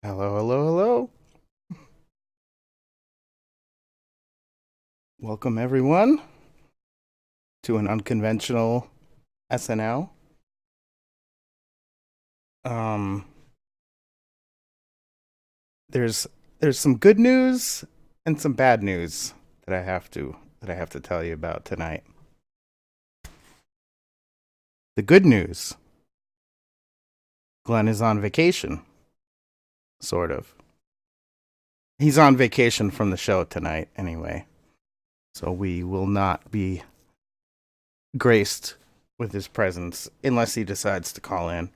Hello, hello, hello. Welcome, everyone, to an unconventional SNL. Um, there's there's some good news and some bad news that I have to tell you about tonight. The good news: Glenn is on vacation, sort of. He's on vacation from the show tonight, anyway. So we will not be graced with his presence unless he decides to call in,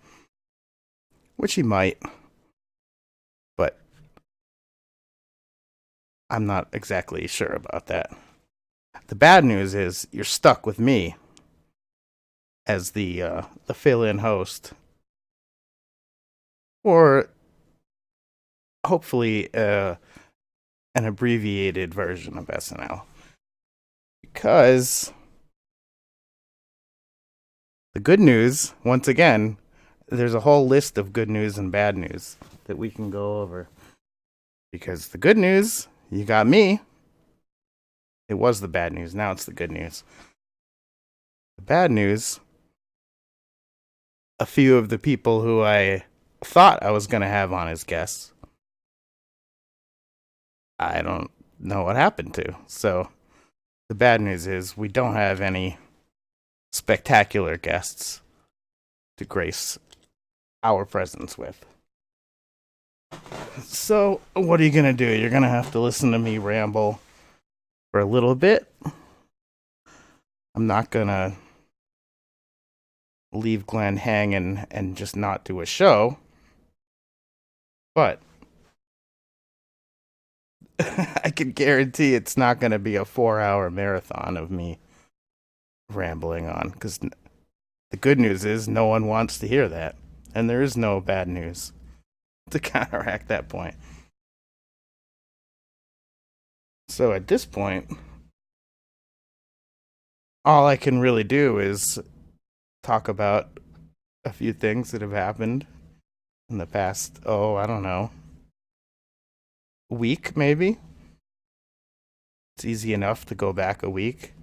which he might, but I'm not exactly sure about that. The bad news is you're stuck with me as the fill-in host, or hopefully an abbreviated version of SNL. Because the good news, once again, there's a whole list of good news and bad news that we can go over. Because the good news, you got me. It was the bad news. Now it's the good news. The bad news, a few of the people who I thought I was going to have on as guests, I don't know what happened to. So the bad news is we don't have any spectacular guests to grace our presence with. So, what are you going to do? You're going to have to listen to me ramble for a little bit. I'm not going to leave Glenn hanging and just not do a show. But I can guarantee it's not going to be a 4 hour marathon of me rambling on, because the good news is no one wants to hear that. And there is no bad news to counteract that point. So at this point, all I can really do is talk about a few things that have happened in the past, oh, I don't know, week maybe. It's easy enough to go back a week.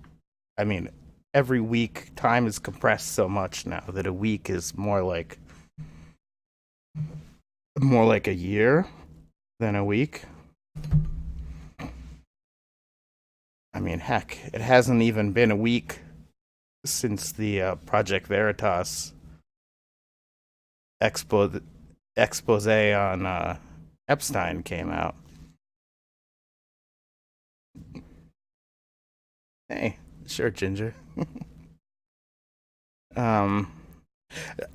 I mean, every week time is compressed so much now that a week is more like a year than a week. I mean, heck, it hasn't even been a week since the Project Veritas expo- expose on Epstein came out. Hey, sure, Ginger. um,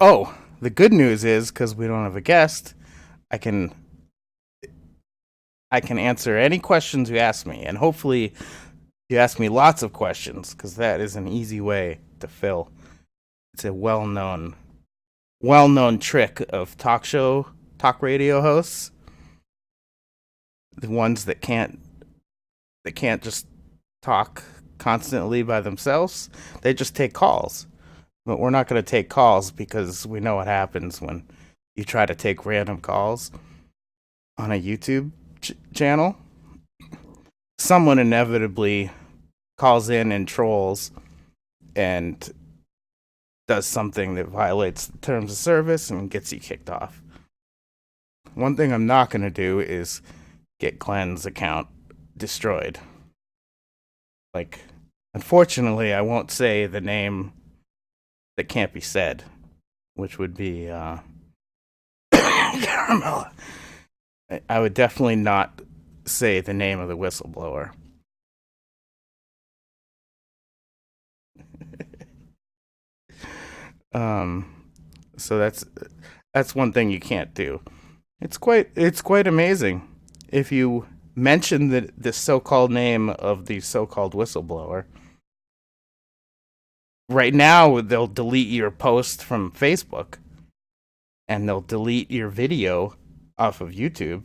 oh, the good news is because we don't have a guest, I can I can answer any questions you ask me, and hopefully you ask me lots of questions because that is an easy way to fill. It's a well known trick of talk radio hosts, the ones that can't just talk constantly by themselves. They just take calls. But we're not going to take calls because we know what happens when you try to take random calls on a YouTube channel. Someone inevitably calls in and trolls and does something that violates the terms of service and gets you kicked off. One thing I'm not going to do is get Glenn's account destroyed. Like, unfortunately, I won't say the name that can't be said, which would be Caramella. I would definitely not say the name of the whistleblower. Um, so that's one thing you can't do. It's quite amazing if you mention the so-called name of the so-called whistleblower. Right now, they'll delete your post from Facebook and they'll delete your video off of YouTube.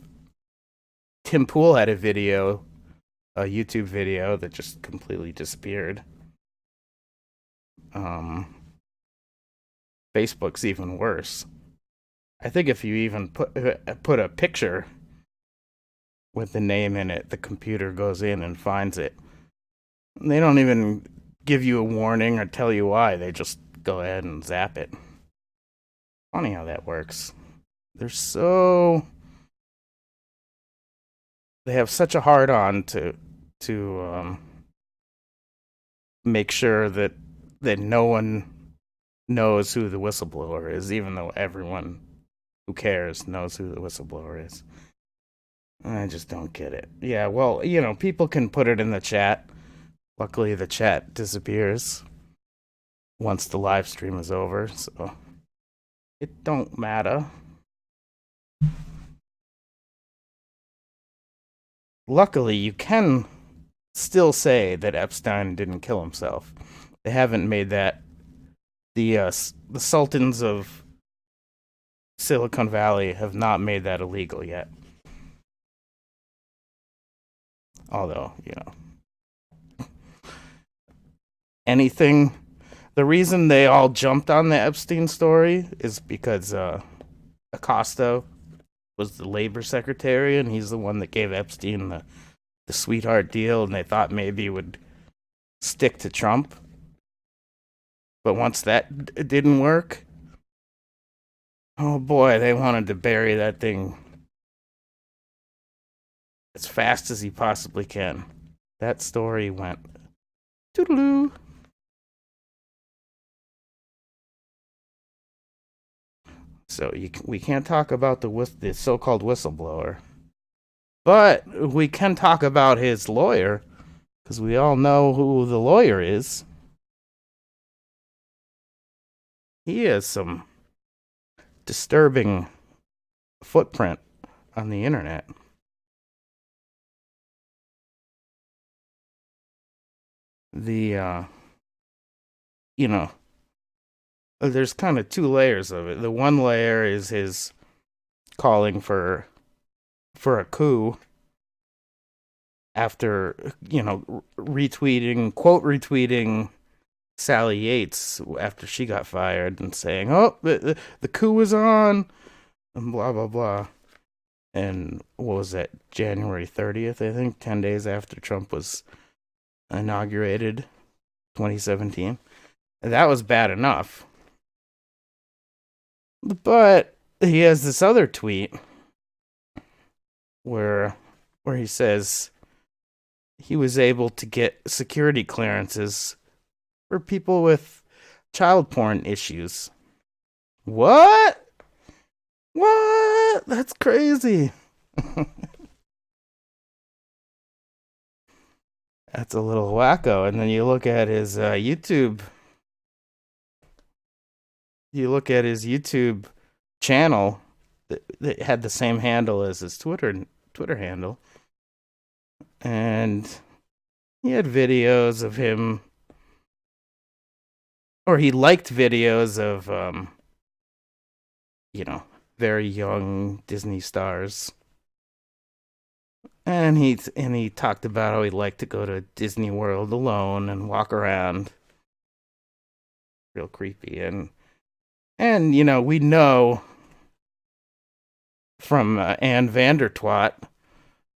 Tim Pool had a YouTube video that just completely disappeared. Um, Facebook's even worse. I think if you even put a picture with the name in it, the computer goes in and finds it. They don't even give you a warning or tell you why. They just go ahead and zap it. Funny how that works. They're so they have such a hard on to make sure that no one knows who the whistleblower is, even though everyone who cares knows who the whistleblower is. I just don't get it. Yeah, well, people can put it in the chat. Luckily, the chat disappears once the live stream is over, so it don't matter. Luckily, you can still say that Epstein didn't kill himself. They haven't made that the sultans of Silicon Valley have not made that illegal yet. Although, anything. The reason they all jumped on the Epstein story is because Acosta was the labor secretary, and he's the one that gave Epstein the sweetheart deal, and they thought maybe it would stick to Trump. But once that didn't work, oh boy, they wanted to bury that thing as fast as he possibly can. That story went toodaloo. So we can't talk about the so-called whistleblower, but we can talk about his lawyer, because we all know who the lawyer is. He has some disturbing footprint on the internet. The there's kind of two layers of it. The one layer is his calling for a coup after retweeting Sally Yates after she got fired and saying, "Oh, the coup was on," and blah blah blah. And what was that? January 30th, I think, 10 days after Trump was inaugurated, 2017. And that was bad enough. But he has this other tweet where he says he was able to get security clearances for people with child porn issues. What? What? That's crazy. That's a little wacko. And then you look at his YouTube. You look at his YouTube channel that had the same handle as his Twitter handle, and he had videos of him, or he liked videos of very young Disney stars. And he talked about how he liked to go to Disney World alone and walk around. Real creepy. And we know from Ann Vandertwat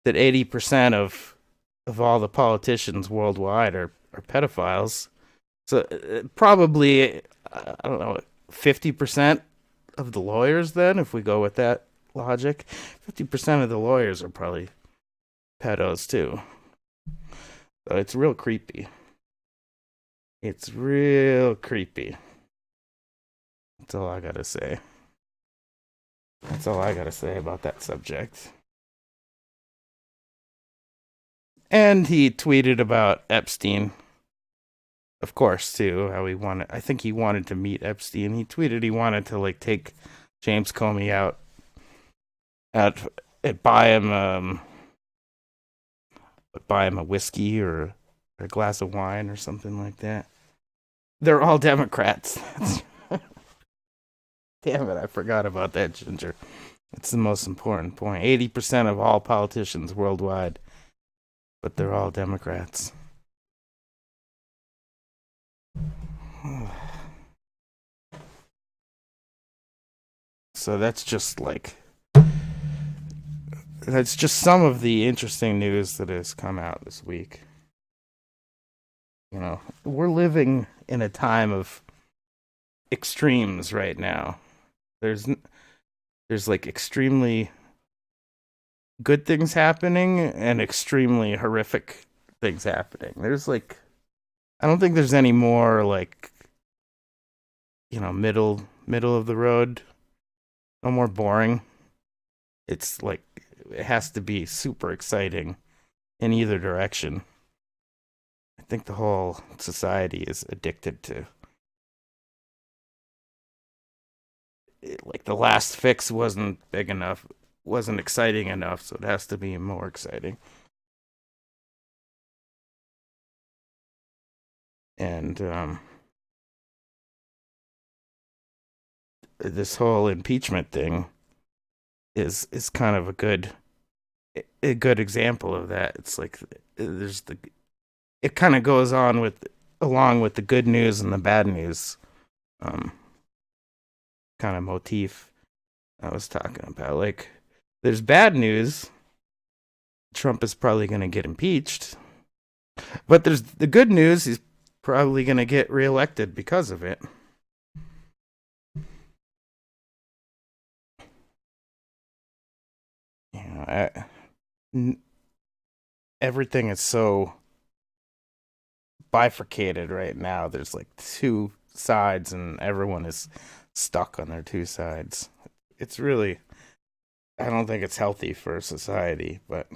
that 80% of all the politicians worldwide are pedophiles. So probably, I don't know, 50% of the lawyers then, if we go with that logic, 50% of the lawyers are probably pedos too. So it's real creepy. It's real creepy. That's all I gotta say. That's all I gotta say about that subject. And he tweeted about Epstein, of course, too. How I think he wanted to meet Epstein. He tweeted he wanted to take James Comey out at buy him a whiskey or a glass of wine or something like that. They're all Democrats. Damn it, I forgot about that, Ginger. That's the most important point. 80% of all politicians worldwide, but they're all Democrats. So So that's just some of the interesting news that has come out this week. We're living in a time of extremes right now. There's there's like extremely good things happening and extremely horrific things happening. There's like I don't think there's any more like middle of the road. No more boring. It's like it has to be super exciting in either direction. I think the whole society is addicted to it. Like the last fix wasn't big enough, wasn't exciting enough, so it has to be more exciting. And this whole impeachment thing is kind of a good example of that. It's like there's the it kind of goes on with along with the good news and the bad news um kind of motif I was talking about. Like there's bad news. Trump is probably going to get impeached. But there's the good news, he's probably going to get reelected because of it. N- Everything is so bifurcated right now. There's like two sides, and everyone is stuck on their two sides. It's really, I don't think it's healthy for society, but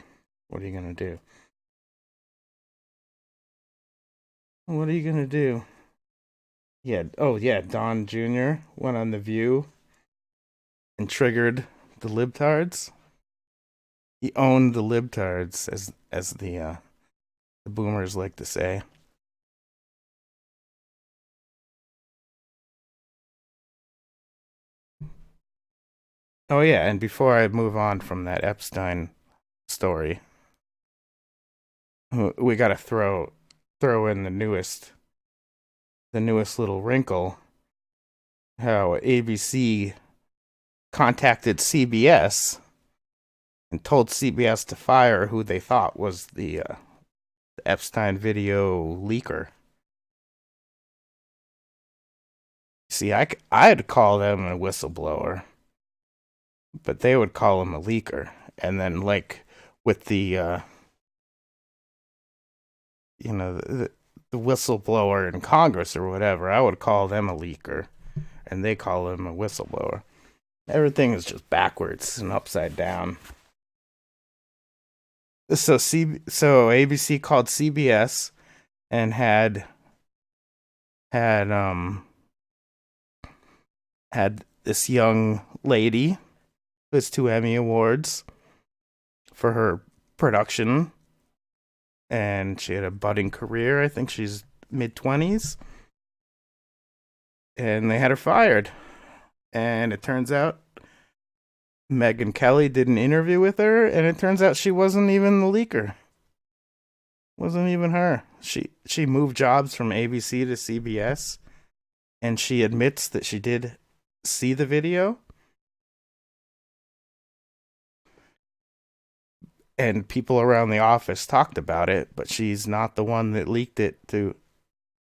what are you going to do? What are you going to do? Yeah. Oh, yeah. Don Jr. went on The View and triggered the libtards. He owned the libtards, as the boomers like to say. Oh yeah, and before I move on from that Epstein story, we got to throw in the newest little wrinkle. How ABC contacted CBS and told CBS to fire who they thought was the Epstein video leaker. See, I'd call them a whistleblower, but they would call him a leaker. And then, like, with the whistleblower in Congress or whatever, I would call them a leaker, and they call him a whistleblower. Everything is just backwards and upside down. So ABC called CBS and had um had this young lady who has 2 Emmy awards for her production, and she had a budding career. I think she's mid 20s, and they had her fired. And it turns out Megan Kelly did an interview with her, and it turns out she wasn't even the leaker. Wasn't even her. She moved jobs from ABC to CBS, and she admits that she did see the video, and people around the office talked about it, but she's not the one that leaked it to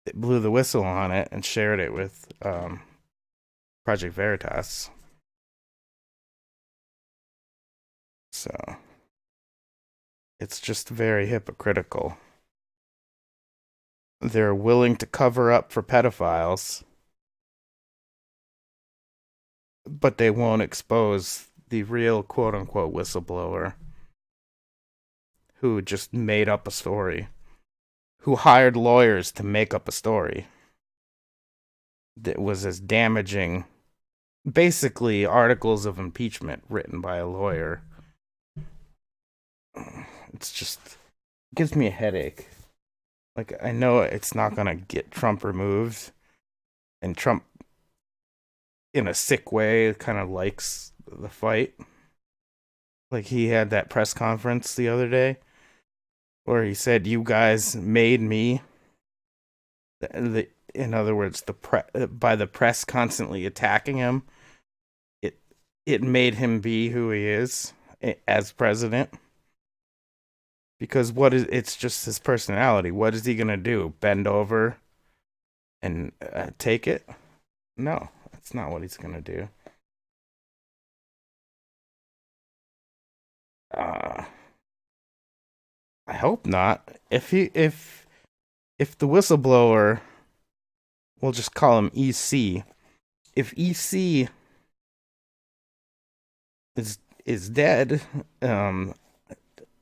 that blew the whistle on it and shared it with Project Veritas. So it's just very hypocritical. They're willing to cover up for pedophiles, but they won't expose the real quote unquote whistleblower who just made up a story, who hired lawyers to make up a story that was as damaging, basically articles of impeachment written by a lawyer. It's just it gives me a headache. Like I know it's not going to get Trump removed, and Trump in a sick way kind of likes the fight. Like he had that press conference the other day where he said, "You guys made me." In other words, by the press constantly attacking him, it made him be who he is as president. Because what is it's just his personality. What is he gonna do? Bend over and take it? No, that's not what he's gonna do. Uh, I hope not. If the whistleblower, we'll just call him EC. If EC is dead,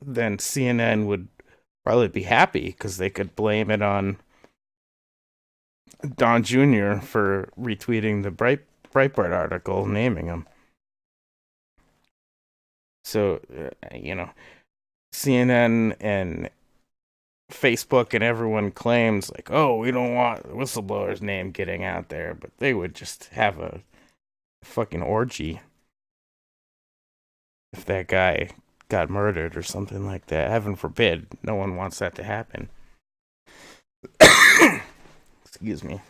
then CNN would probably be happy because they could blame it on Don Jr. for retweeting the Breitbart article naming him. So CNN and Facebook and everyone claims like, oh, we don't want the whistleblower's name getting out there, but they would just have a fucking orgy if that guy got murdered or something like that. Heaven forbid. No one wants that to happen. Excuse me.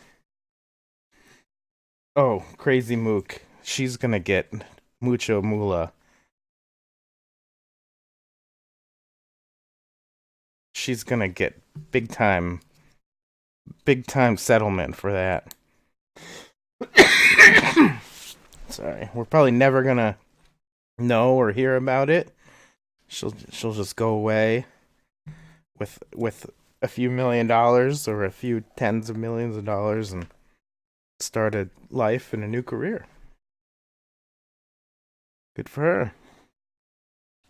Oh, crazy Mook. She's gonna get mucho moolah. She's gonna get big time settlement for that. Sorry, we're probably never gonna know or hear about it. She'll just go away with a few $1 million or a few tens of millions of dollars and start a life and a new career. Good for her,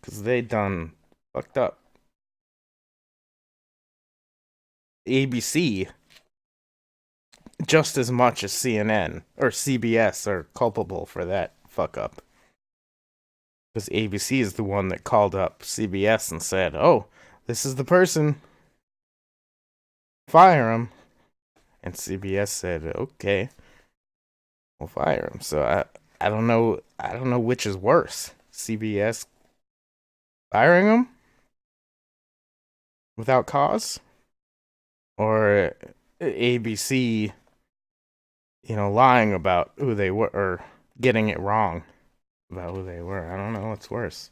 cause they done fucked up. ABC just as much as CNN or CBS are culpable for that fuck up. Because ABC is the one that called up CBS and said, "Oh, this is the person. Fire him." And CBS said, "Okay, we'll fire him." So I don't know. I don't know which is worse. CBS firing him without cause, or ABC, lying about who they were or getting it wrong about who they were. I don't know what's worse.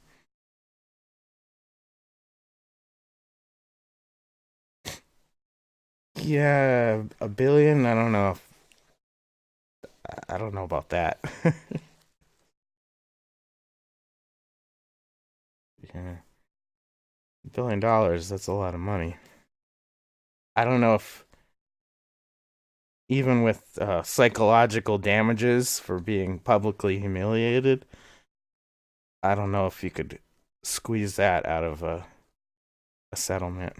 Yeah, a billion. I don't know. I don't know about that. Yeah, $1 billion. That's a lot of money. I don't know if even with psychological damages for being publicly humiliated, I don't know if you could squeeze that out of a settlement.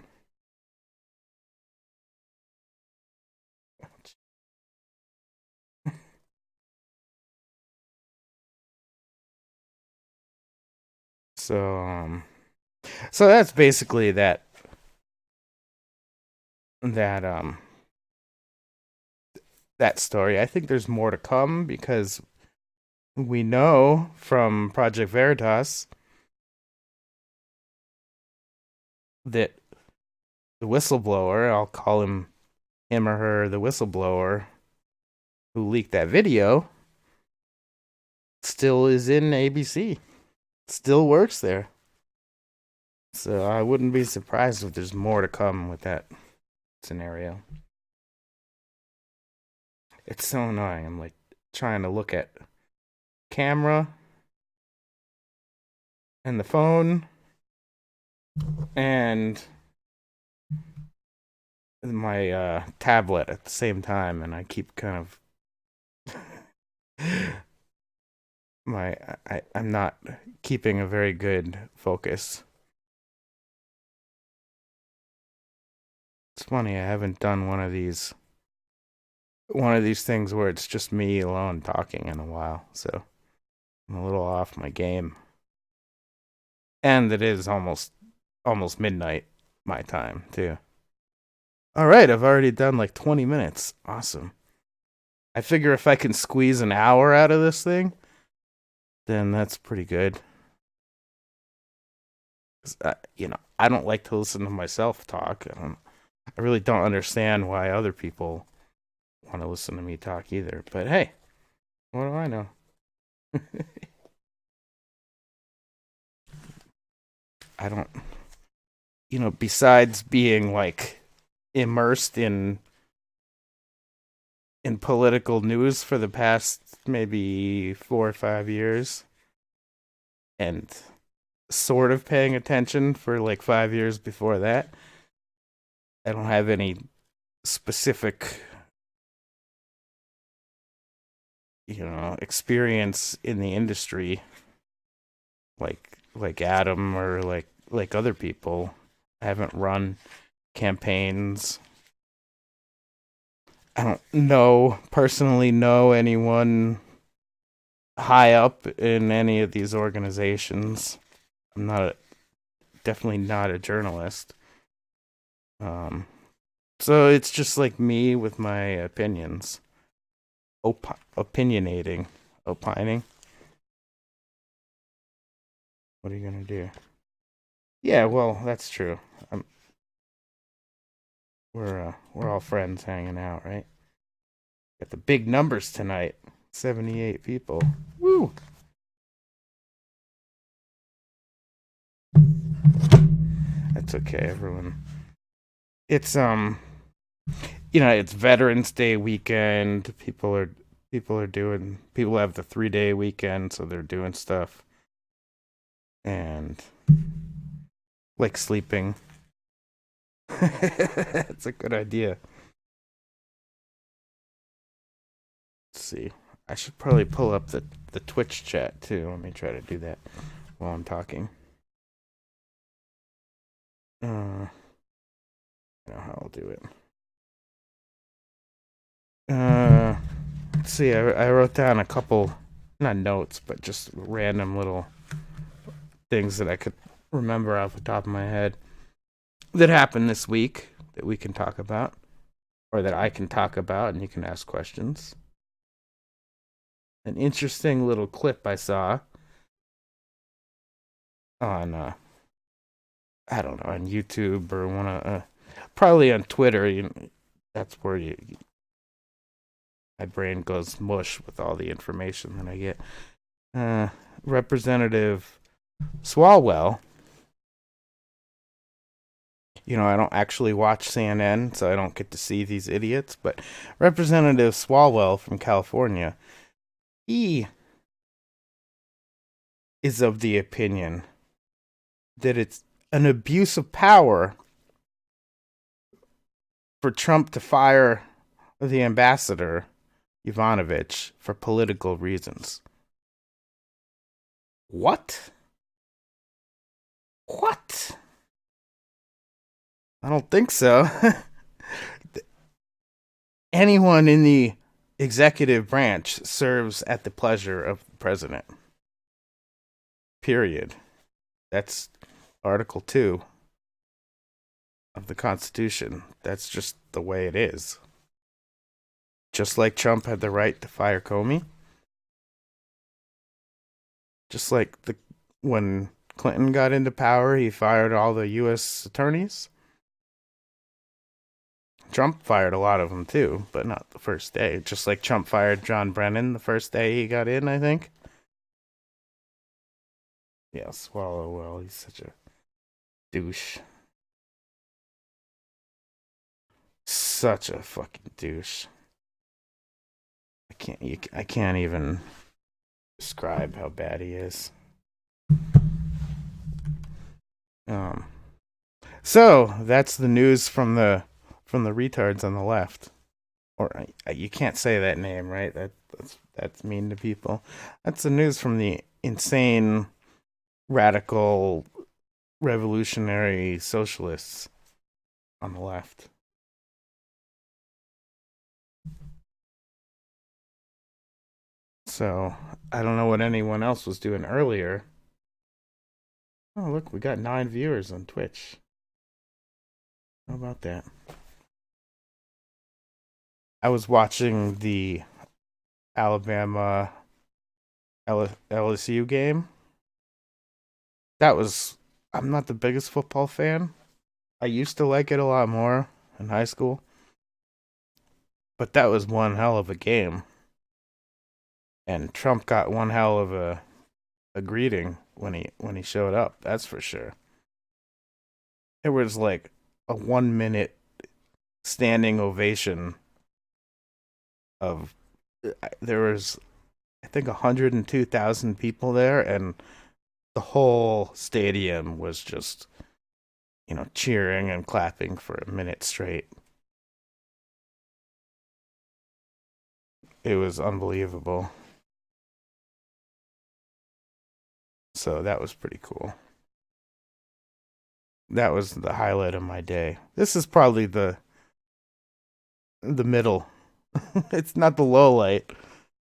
So, so that's basically that that story. I think there's more to come because we know from Project Veritas that the whistleblower, I'll call him or her the whistleblower who leaked that video, still is in ABC. Still works there. So I wouldn't be surprised if there's more to come with that scenario. It's so annoying. I'm like trying to look at camera and the phone and my tablet at the same time, and I keep kind of I'm not keeping a very good focus. It's funny, I haven't done one of these things where it's just me alone talking in a while, so I'm a little off my game. And it is almost midnight my time too. All right, I've already done like 20 minutes. Awesome. I figure if I can squeeze an hour out of this thing, then that's pretty good. 'Cause I don't like to listen to myself talk. I really don't understand why other people want to listen to me talk either. But hey, what do I know? I don't, besides being like immersed in political news for the past maybe 4 or 5 years, and sort of paying attention for like 5 years before that, I don't have any specific, experience in the industry like Adam or like other people. I haven't run campaigns. I don't personally know anyone high up in any of these organizations. I'm definitely not a journalist. Um, so it's just like me with my opinions, opinionating, opining. What are you gonna do? Yeah, well, that's true. Um, we're all friends hanging out, right? Got the big numbers tonight. 78 people. Woo! That's okay, everyone. It's it's Veterans Day weekend. People have the 3 day weekend, so they're doing stuff and like sleeping. That's a good idea. Let's see. I should probably pull up the Twitch chat too. Let me try to do that while I'm talking. I know how I'll do it. Let's see. I wrote down a couple, not notes, but just random little things that I could remember off the top of my head that happened this week that we can talk about, or that I can talk about, and you can ask questions. An interesting little clip I saw on I don't know, on YouTube or one of probably on Twitter. That's where my brain goes mush with all the information that I get. Representative Swalwell. I don't actually watch CNN, so I don't get to see these idiots. But Representative Swalwell from California, he is of the opinion that it's an abuse of power for Trump to fire the ambassador Ivanovich for political reasons. What? What? I don't think so. Anyone in the executive branch serves at the pleasure of the president. Period. That's Article 2 of the Constitution. That's just the way it is. Just like Trump had the right to fire Comey. Just like when Clinton got into power, he fired all the U.S. attorneys. Trump fired a lot of them too, but not the first day. Just like Trump fired John Brennan the first day he got in, I think. Yeah, swallow well. He's such a douche. Such a fucking douche. I can't even describe how bad he is. Um. So that's the news from the retards on the left. Or you can't say that name, right? That's mean to people. That's the news from the insane, radical, revolutionary socialists on the left. So I don't know what anyone else was doing earlier. Oh, look, we got 9 viewers on Twitch. How about that? I was watching the Alabama LSU game. That was. I'm not the biggest football fan. I used to like it a lot more in high school, but that was one hell of a game. And Trump got one hell of a greeting when he showed up. That's for sure. It was like a 1 minute standing ovation of there was I think 102,000 people there, and the whole stadium was just cheering and clapping for a minute straight. It was unbelievable. So that was pretty cool. That was the highlight of my day. This is probably the middle. It's not the low light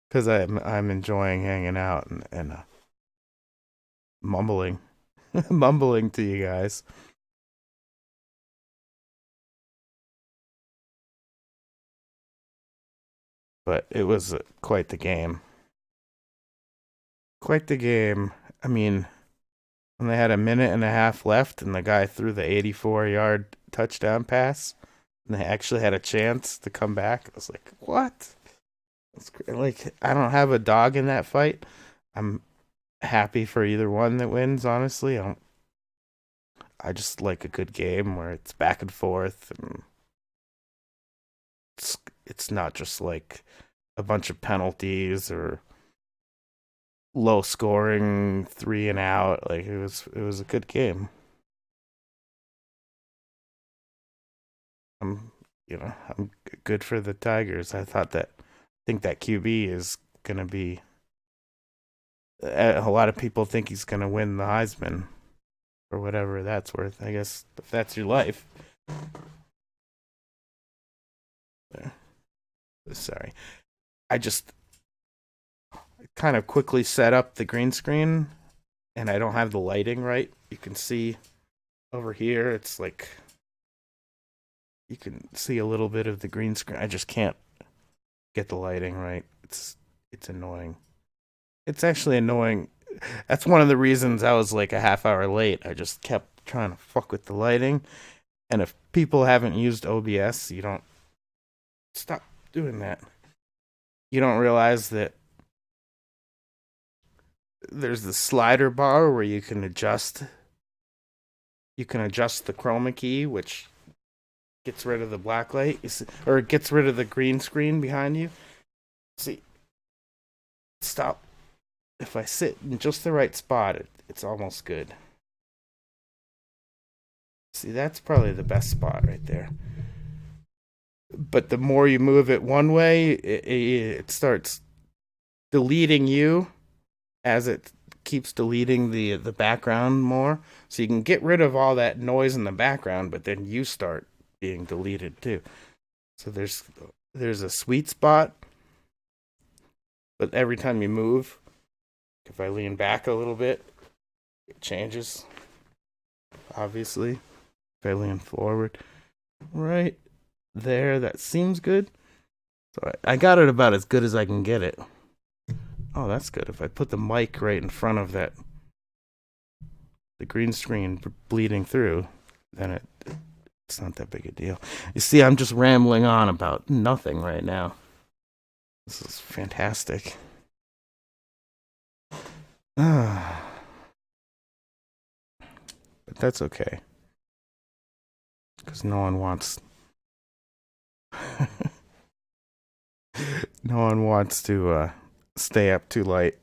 because I'm enjoying hanging out and mumbling, mumbling to you guys. But it was quite the game. Quite the game. I mean, when they had a minute and a half left and the guy threw the 84-yard touchdown pass and they actually had a chance to come back, I was like, what? Like, I don't have a dog in that fight. I'm happy for either one that wins, honestly. I just like a good game where it's back and forth and it's not just like a bunch of penalties or low scoring three and out. Like it was a good game. I'm I'm good for the Tigers. Think that QB is gonna be. A lot of people think he's gonna win the Heisman or whatever that's worth. I guess if that's your life. Sorry, I just kind of quickly set up the green screen, and I don't have the lighting right. You can see over here, it's like you can see a little bit of the green screen. I just can't get the lighting right. It's annoying. It's actually annoying. That's one of the reasons I was like a half hour late. I just kept trying to fuck with the lighting. And if people haven't used OBS, you don't stop doing that. You don't realize that there's the slider bar where you can adjust the chroma key, which gets rid of the black light, or it gets rid of the green screen behind you. See, stop. If I sit in just the right spot, it's almost good. See, that's probably the best spot right there. But the more you move it one way, it starts deleting you as it keeps deleting the background more. So you can get rid of all that noise in the background, but then you start being deleted too. So there's a sweet spot, but every time you move, if I lean back a little bit, it changes. Obviously, if I lean forward, right there, that seems good. So I got it about as good as I can get it. Oh, that's good. If I put the mic right in front of the green screen bleeding through, then it's not that big a deal. You see, I'm just rambling on about nothing right now. This is fantastic. But that's okay, because no one wants no one wants to stay up too late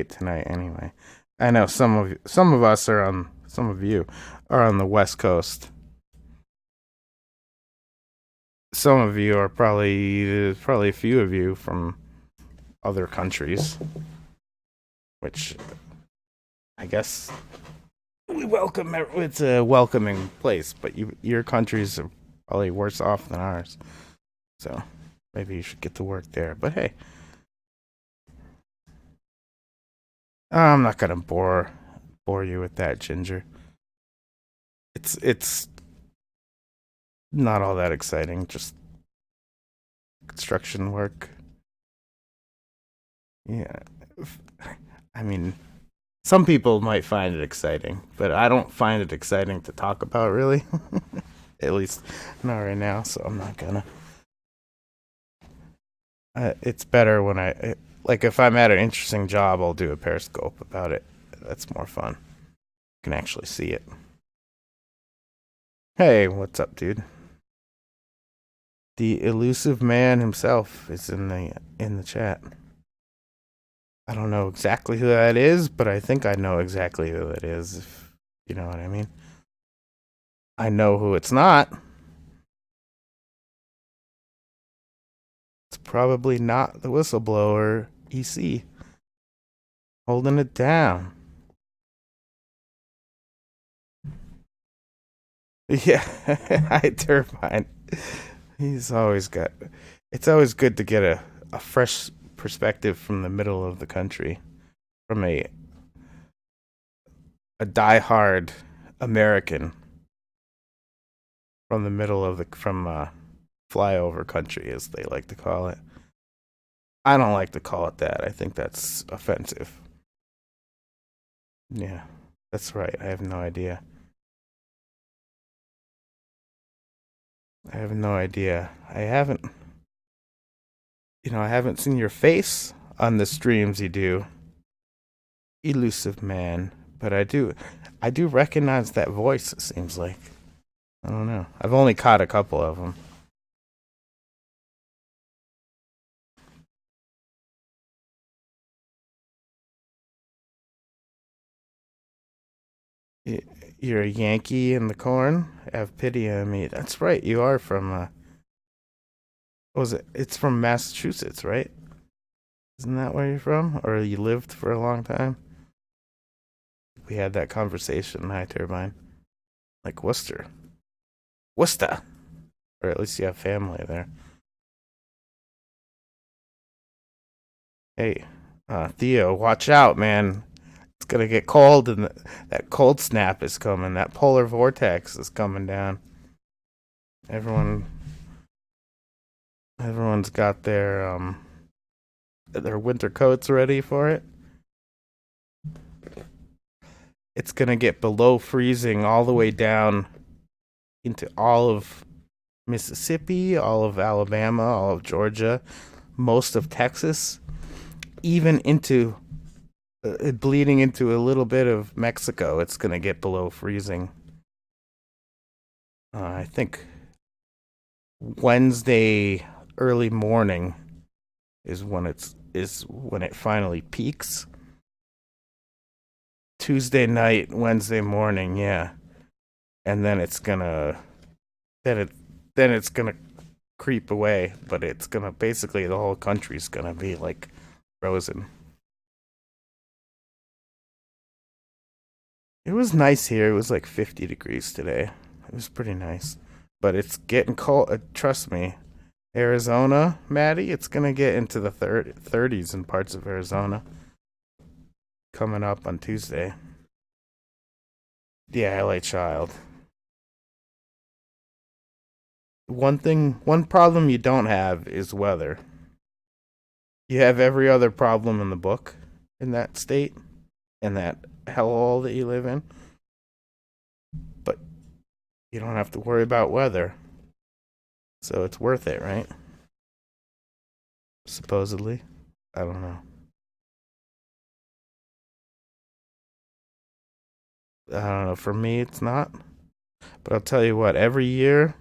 tonight anyway. I know some of you are on the West Coast. Some of you are probably a few of you from other countries, which I guess we welcome. It's a welcoming place, but your countries are probably worse off than ours. So maybe you should get to work there. But hey, I'm not gonna bore you with that, Ginger. It's not all that exciting. Just construction work. Yeah, I mean, some people might find it exciting, but I don't find it exciting to talk about really. At least not right now. So I'm not gonna. It's better when like if I'm at an interesting job, I'll do a periscope about it. That's more fun. You can actually see it. Hey, what's up, dude? The elusive man himself is in the chat. I don't know exactly who that is, but I think I know exactly who it is, if you know what I mean. I know who it's not. It's probably not the whistleblower EC holding it down. Yeah, I turbine. He's always got. It's always good to get a fresh perspective from the middle of the country, from a diehard American from the middle of the from flyover country, as they like to call it. I don't like to call it that. I think that's offensive. Yeah, that's right. I have no idea. I have no idea. I haven't seen your face on the streams you do, elusive man. But I do recognize that voice. It seems like I don't know. I've only caught a couple of them. You're a Yankee in the corn. Have pity on me. That's right. You are from. What was it? It's from Massachusetts, right? Isn't that where you're from? Or you lived for a long time? We had that conversation, High Turbine. Like Worcester. Worcester. Or at least you have family there. Hey, Theo, watch out, man. It's gonna get cold, and that cold snap is coming. That polar vortex is coming down. Everyone, everyone's got their winter coats ready for it. It's gonna get below freezing all the way down into all of Mississippi, all of Alabama, all of Georgia, most of Texas, even into bleeding into a little bit of Mexico. It's gonna get below freezing. I think Wednesday early morning is when it finally peaks. Tuesday night, Wednesday morning, yeah, and then it then it's gonna creep away, but it's gonna basically the whole country's gonna be like frozen. It was nice here. It was like 50 degrees today. It was pretty nice. But it's getting cold. Trust me. Arizona, Maddie, it's going to get into the 30s in parts of Arizona coming up on Tuesday. Yeah, LA child. One problem you don't have is weather. You have every other problem in the book in that state, in that hellhole that you live in, but you don't have to worry about weather. So it's worth it, right? Supposedly. I don't know. I don't know. For me, it's not. But I'll tell you what, every year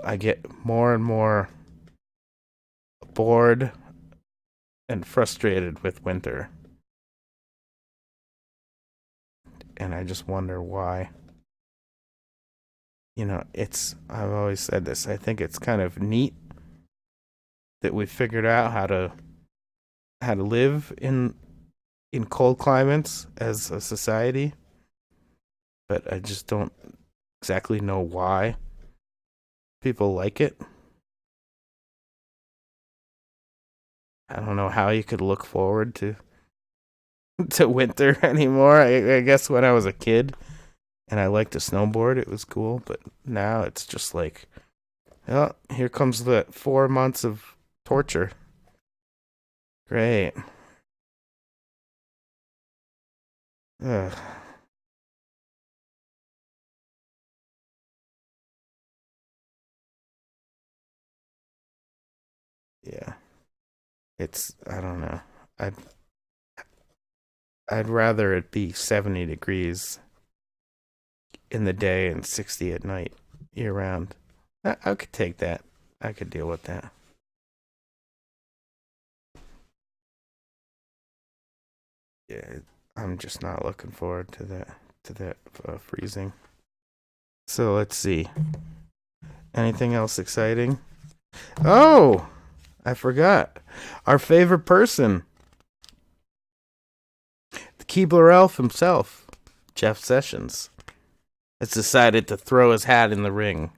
I get more and more bored and frustrated with winter. And I just wonder why. I've always said this. I think it's kind of neat that we figured out how to live in cold climates as a society, but I just don't exactly know why people like it. I don't know how you could look forward to to winter anymore. I guess when I was a kid and I liked to snowboard, it was cool, but now it's just like, oh, here comes the 4 months of torture. Great. Ugh, yeah. I don't know. I'd I'd rather it be 70 degrees in the day and 60 at night, year round. I could take that. I could deal with that. Yeah, I'm just not looking forward to that freezing. So let's see. Anything else exciting? Oh, I forgot. Our favorite person, the Keebler Elf himself, Jeff Sessions, has decided to throw his hat in the ring.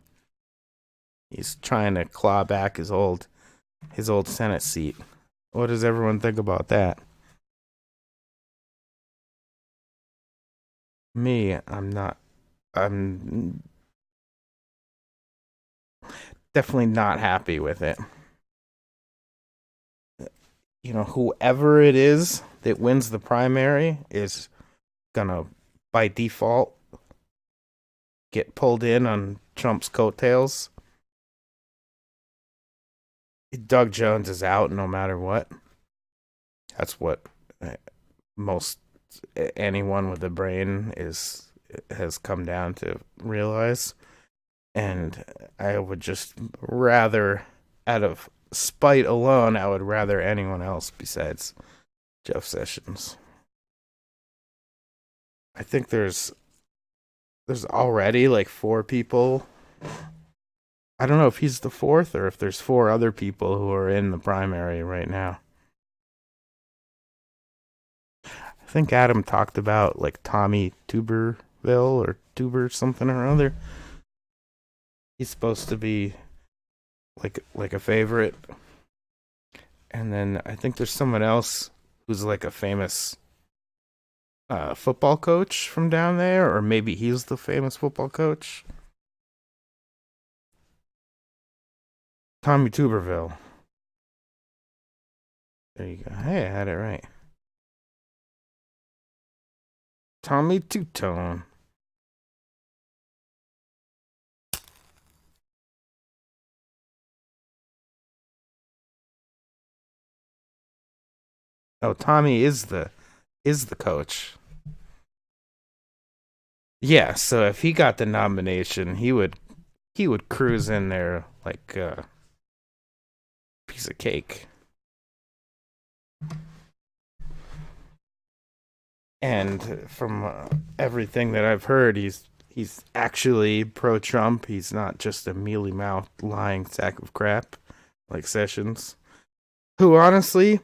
He's trying to claw back his old Senate seat. What does everyone think about that? Me, I'm not. I'm definitely not happy with it. Whoever it is that wins the primary is gonna, by default, get pulled in on Trump's coattails. Doug Jones is out no matter what. That's what most anyone with a brain has come down to realize. And I would just rather, out of spite alone, I would rather anyone else besides Jeff Sessions. I think there's already like four people. I don't know if he's the fourth or if there's four other people who are in the primary right now. I think Adam talked about like Tommy Tuberville or Tuber something or other. He's supposed to be like a favorite. And then I think there's someone else who's like a famous football coach from down there, or maybe he's the famous football coach. Tommy Tuberville. There you go. Hey, I had it right. Tommy Two-Tone. Oh, Tommy is the coach. Yeah, so if he got the nomination, he would cruise in there like a piece of cake. And from everything that I've heard, he's actually pro Trump. He's not just a mealy mouthed lying sack of crap like Sessions. Who honestly,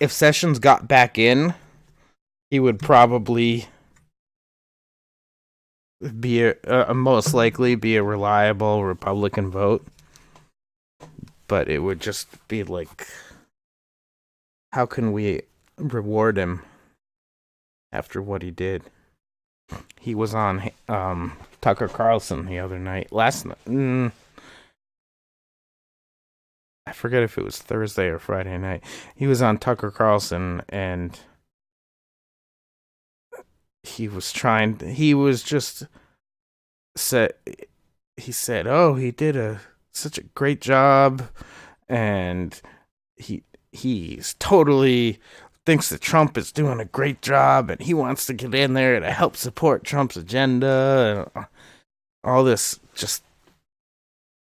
if Sessions got back in, he would probably be most likely be a reliable Republican vote. But it would just be like, how can we reward him after what he did? He was on Tucker Carlson the other night. Last night. I forget if it was Thursday or Friday night. He was on Tucker Carlson and he was just said, he said, "Oh, he did such a great job," and he's totally thinks that Trump is doing a great job, and he wants to get in there to help support Trump's agenda, and all this. Just,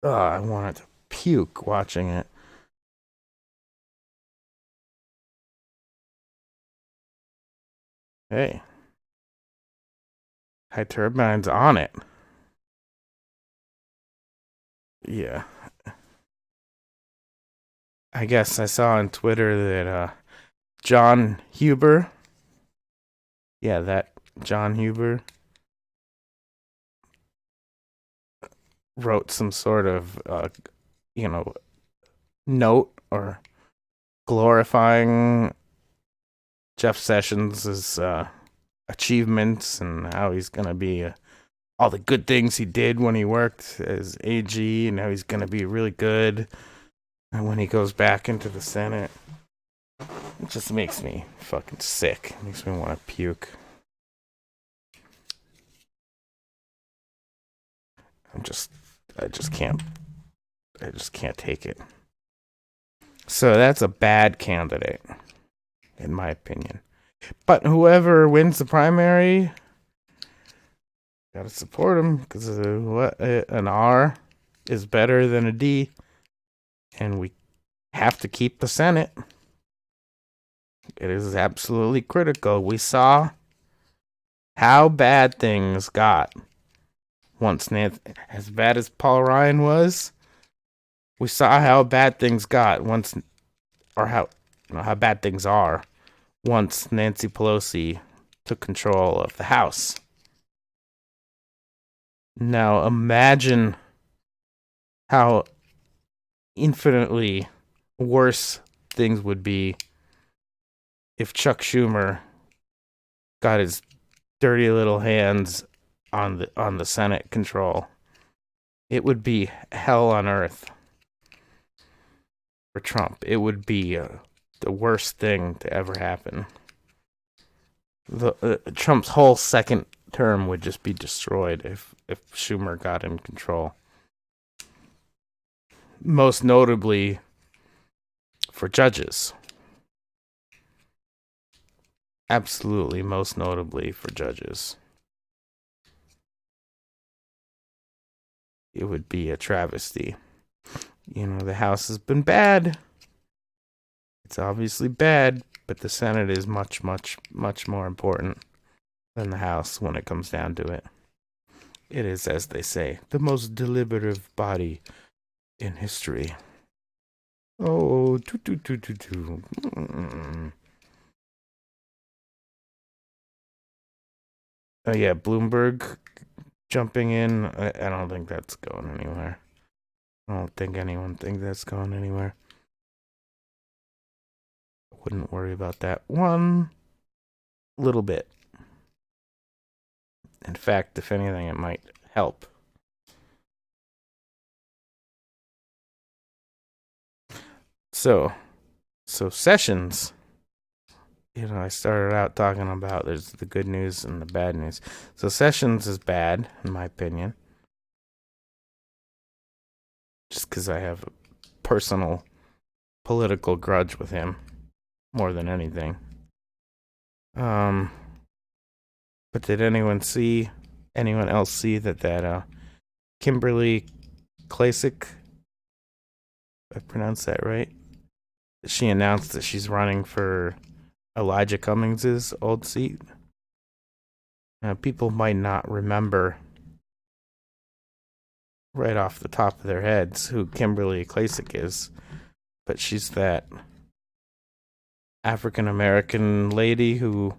I wanted to puke watching it. Hey, High Turbine's on it. Yeah, I guess I saw on Twitter that John Huber, yeah, that John Huber wrote some sort of you know note or glorifying Jeff Sessions' achievements and how he's gonna be all the good things he did when he worked as AG, and how he's gonna be really good and when he goes back into the Senate. It just makes me fucking sick. It makes me want to puke. I'm just, I just can't, I just can't take it. So that's a bad candidate, in my opinion. But whoever wins the primary, Gotta support him because an R is better than a D, and we have to keep the Senate. It is absolutely critical. We saw how bad things got once Nancy, as bad as Paul Ryan was. We saw how bad things got once, or how bad things are once Nancy Pelosi took control of the House. Now imagine how infinitely worse things would be if Chuck Schumer got his dirty little hands on the Senate control. It would be hell on earth for Trump. It would be the worst thing to ever happen. Trump's whole second term would just be destroyed if Schumer got in control. Most notably for judges. Absolutely, most notably for judges. It would be a travesty. The House has been bad. It's obviously bad, but the Senate is much, much, much more important than the House when it comes down to it. It is, as they say, the most deliberative body in history. Oh, Oh yeah, Bloomberg jumping in. I don't think that's going anywhere. I don't think anyone thinks that's going anywhere. I wouldn't worry about that one little bit. In fact, if anything, it might help. So Sessions, I started out talking about there's the good news and the bad news. So Sessions is bad, in my opinion. Just because I have a personal political grudge with him more than anything. But did anyone else see that Kimberly Klacik, if I pronounced that right, she announced that she's running for Elijah Cummings' old seat? People might not remember right off the top of their heads who Kimberly Klacik is, but she's that African American lady who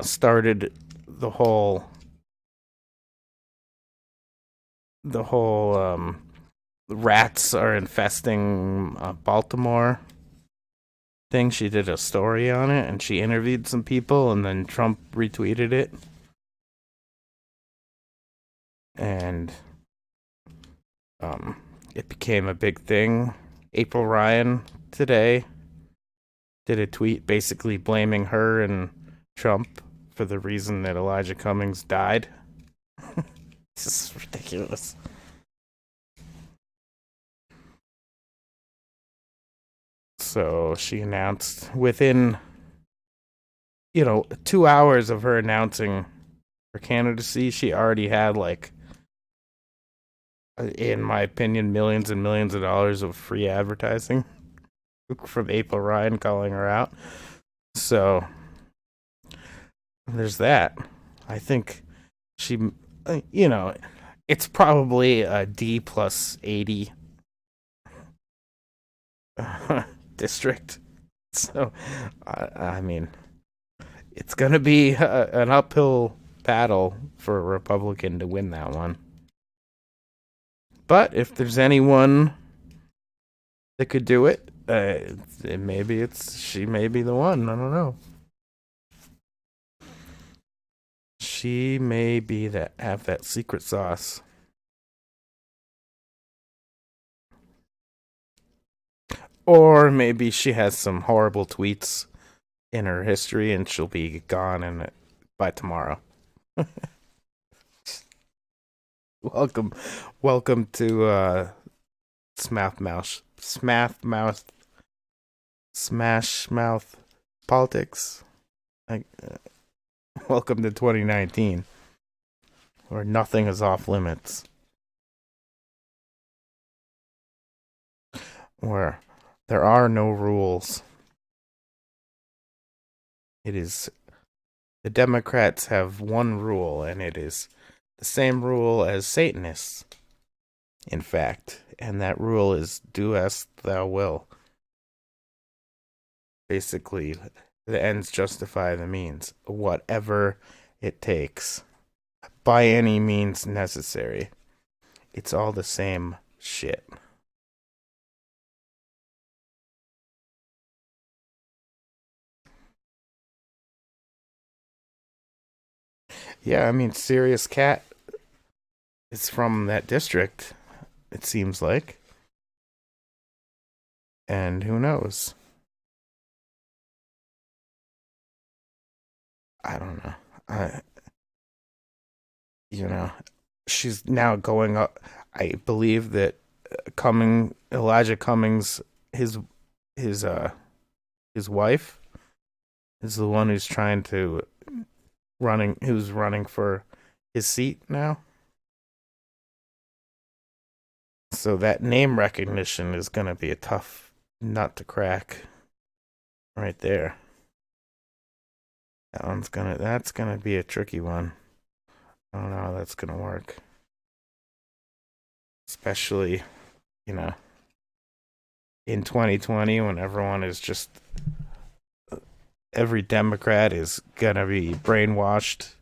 started the whole rats are infesting Baltimore thing. She did a story on it and she interviewed some people, and then Trump retweeted it, and it became a big thing. April Ryan today did a tweet basically blaming her and Trump for the reason that Elijah Cummings died. This is ridiculous. So she announced within 2 hours of her announcing her candidacy, she already had, like, in my opinion, millions and millions of dollars of free advertising from April Ryan calling her out. So there's that. I think she, it's probably a D plus 80 district. So, I mean, it's going to be an uphill battle for a Republican to win that one. But if there's anyone that could do it, maybe she may be the one. I don't know. She may be have that secret sauce. Or maybe she has some horrible tweets in her history and she'll be gone by tomorrow. Welcome to Smash Mouth politics. Welcome to 2019, where nothing is off limits, where there are no rules. It is the Democrats have one rule, and it is the same rule as Satanists, in fact, and that rule is do as thou will. Basically, the ends justify the means, whatever it takes, by any means necessary. It's all the same shit. Yeah, I mean, Serious Cat is from that district, it seems like. And who knows? I don't know. I, you know, she's now going up. I believe that Elijah Cummings, his his uh his wife is the one who's running for his seat now. So that name recognition is going to be a tough nut to crack right there. That's gonna be a tricky one. I don't know how that's gonna work. Especially, you know, in 2020 when every Democrat is gonna be brainwashed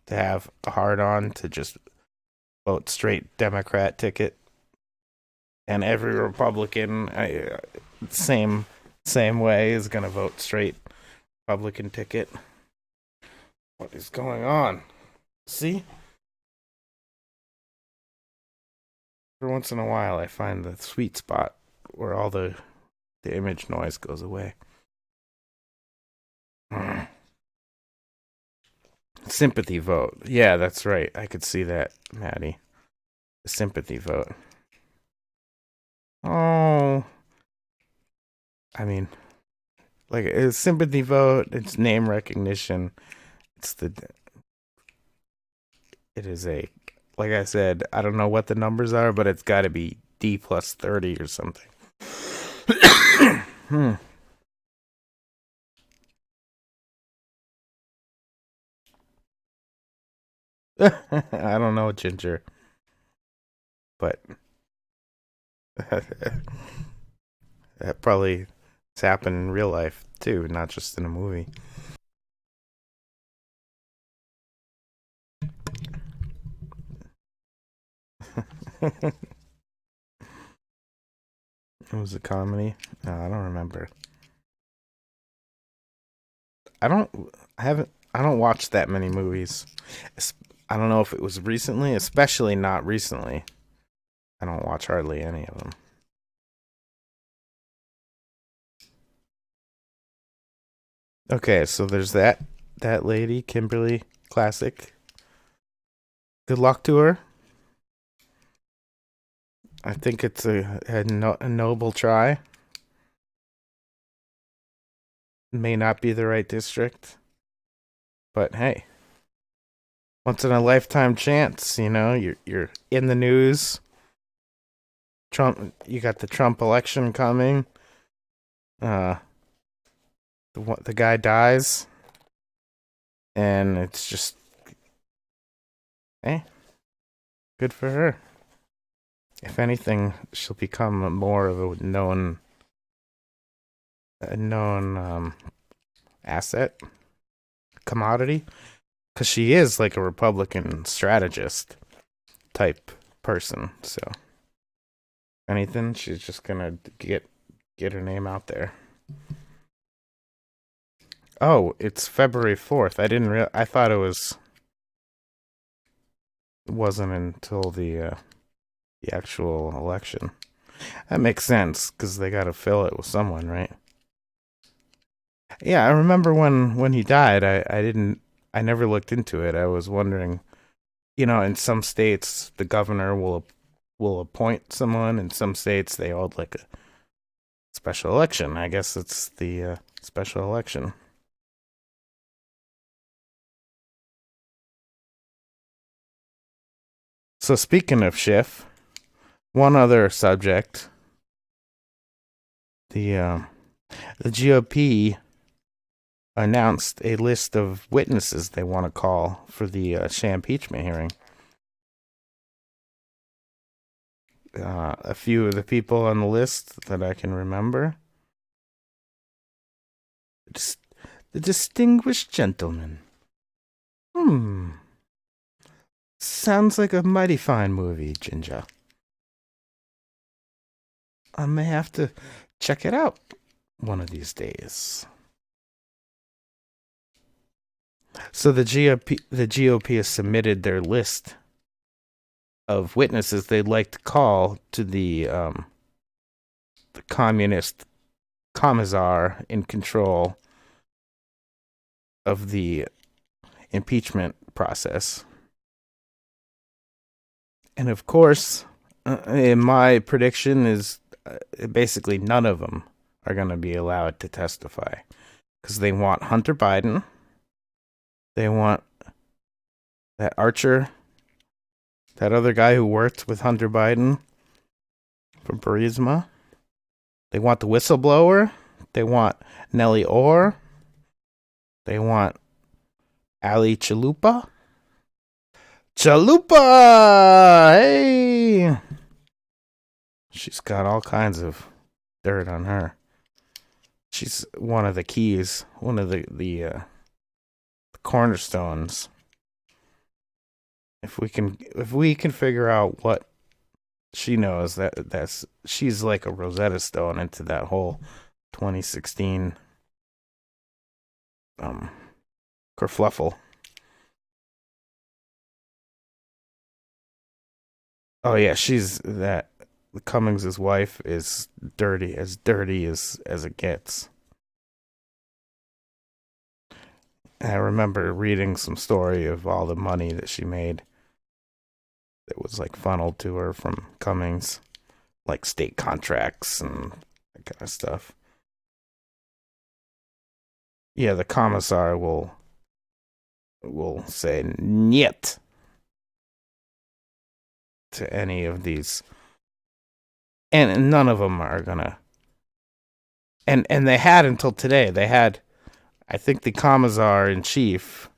to have a hard on to just vote straight Democrat ticket, and every Republican, same way, is gonna vote straight Republican ticket. What is going on? See, every once in a while, I find the sweet spot where all the image noise goes away. Sympathy vote. Yeah, that's right. I could see that, Maddie. The sympathy vote. Oh, I mean, like a sympathy vote. It's name recognition. It's the. It is a. Like I said, I don't know what the numbers are, but it's got to be D plus 30 or something. Hmm. I don't know, Ginger, but that probably it's happened in real life too, not just in a movie. It was a comedy. No, I don't remember. I don't. I haven't. I don't watch that many movies. I don't know if it was recently, especially not recently. I don't watch hardly any of them. Okay, so there's that lady, Kimberly Classic. Good luck to her. I think it's a noble try. May not be the right district, but hey, once in a lifetime chance. You're in the news. Trump, you got the Trump election coming. Uh, the guy dies, and it's just, hey, good for her. If anything, she'll become more of a known asset commodity because she is like a Republican strategist type person. So, if anything, she's just gonna get her name out there. Oh, it's February 4th. I didn't I thought it wasn't until the actual election. That makes sense because they got to fill it with someone, right? Yeah, I remember when he died. I never looked into it. I was wondering, in some states the governor will appoint someone. In some states they hold like a special election. I guess it's the special election. So speaking of Schiff, one other subject, the GOP announced a list of witnesses they want to call for the Sham impeachment hearing. A few of the people on the list that I can remember. The distinguished gentleman. Sounds like a mighty fine movie, Ginger. I may have to check it out one of these days. So the GOP has submitted their list of witnesses they'd like to call to the communist commissar in control of the impeachment process. And of course, my prediction is basically none of them are going to be allowed to testify because they want Hunter Biden. They want that Archer, that other guy who worked with Hunter Biden from Burisma. They want the whistleblower. They want Nellie Orr. They want Ali Chalupa. Chalupa! Hey! She's got all kinds of dirt on her. She's one of the keys, one of the cornerstones. If we can figure out what she knows, that's she's like a Rosetta Stone into that whole 2016 kerfluffle. Oh yeah, she's that. Cummings' wife is dirty as it gets. I remember reading some story of all the money that she made that was like funneled to her from Cummings, like state contracts and that kind of stuff. Yeah, the commissar will say "niet" to any of these, and none of them are gonna. And they had until today. They had, I think, the commissar in chief,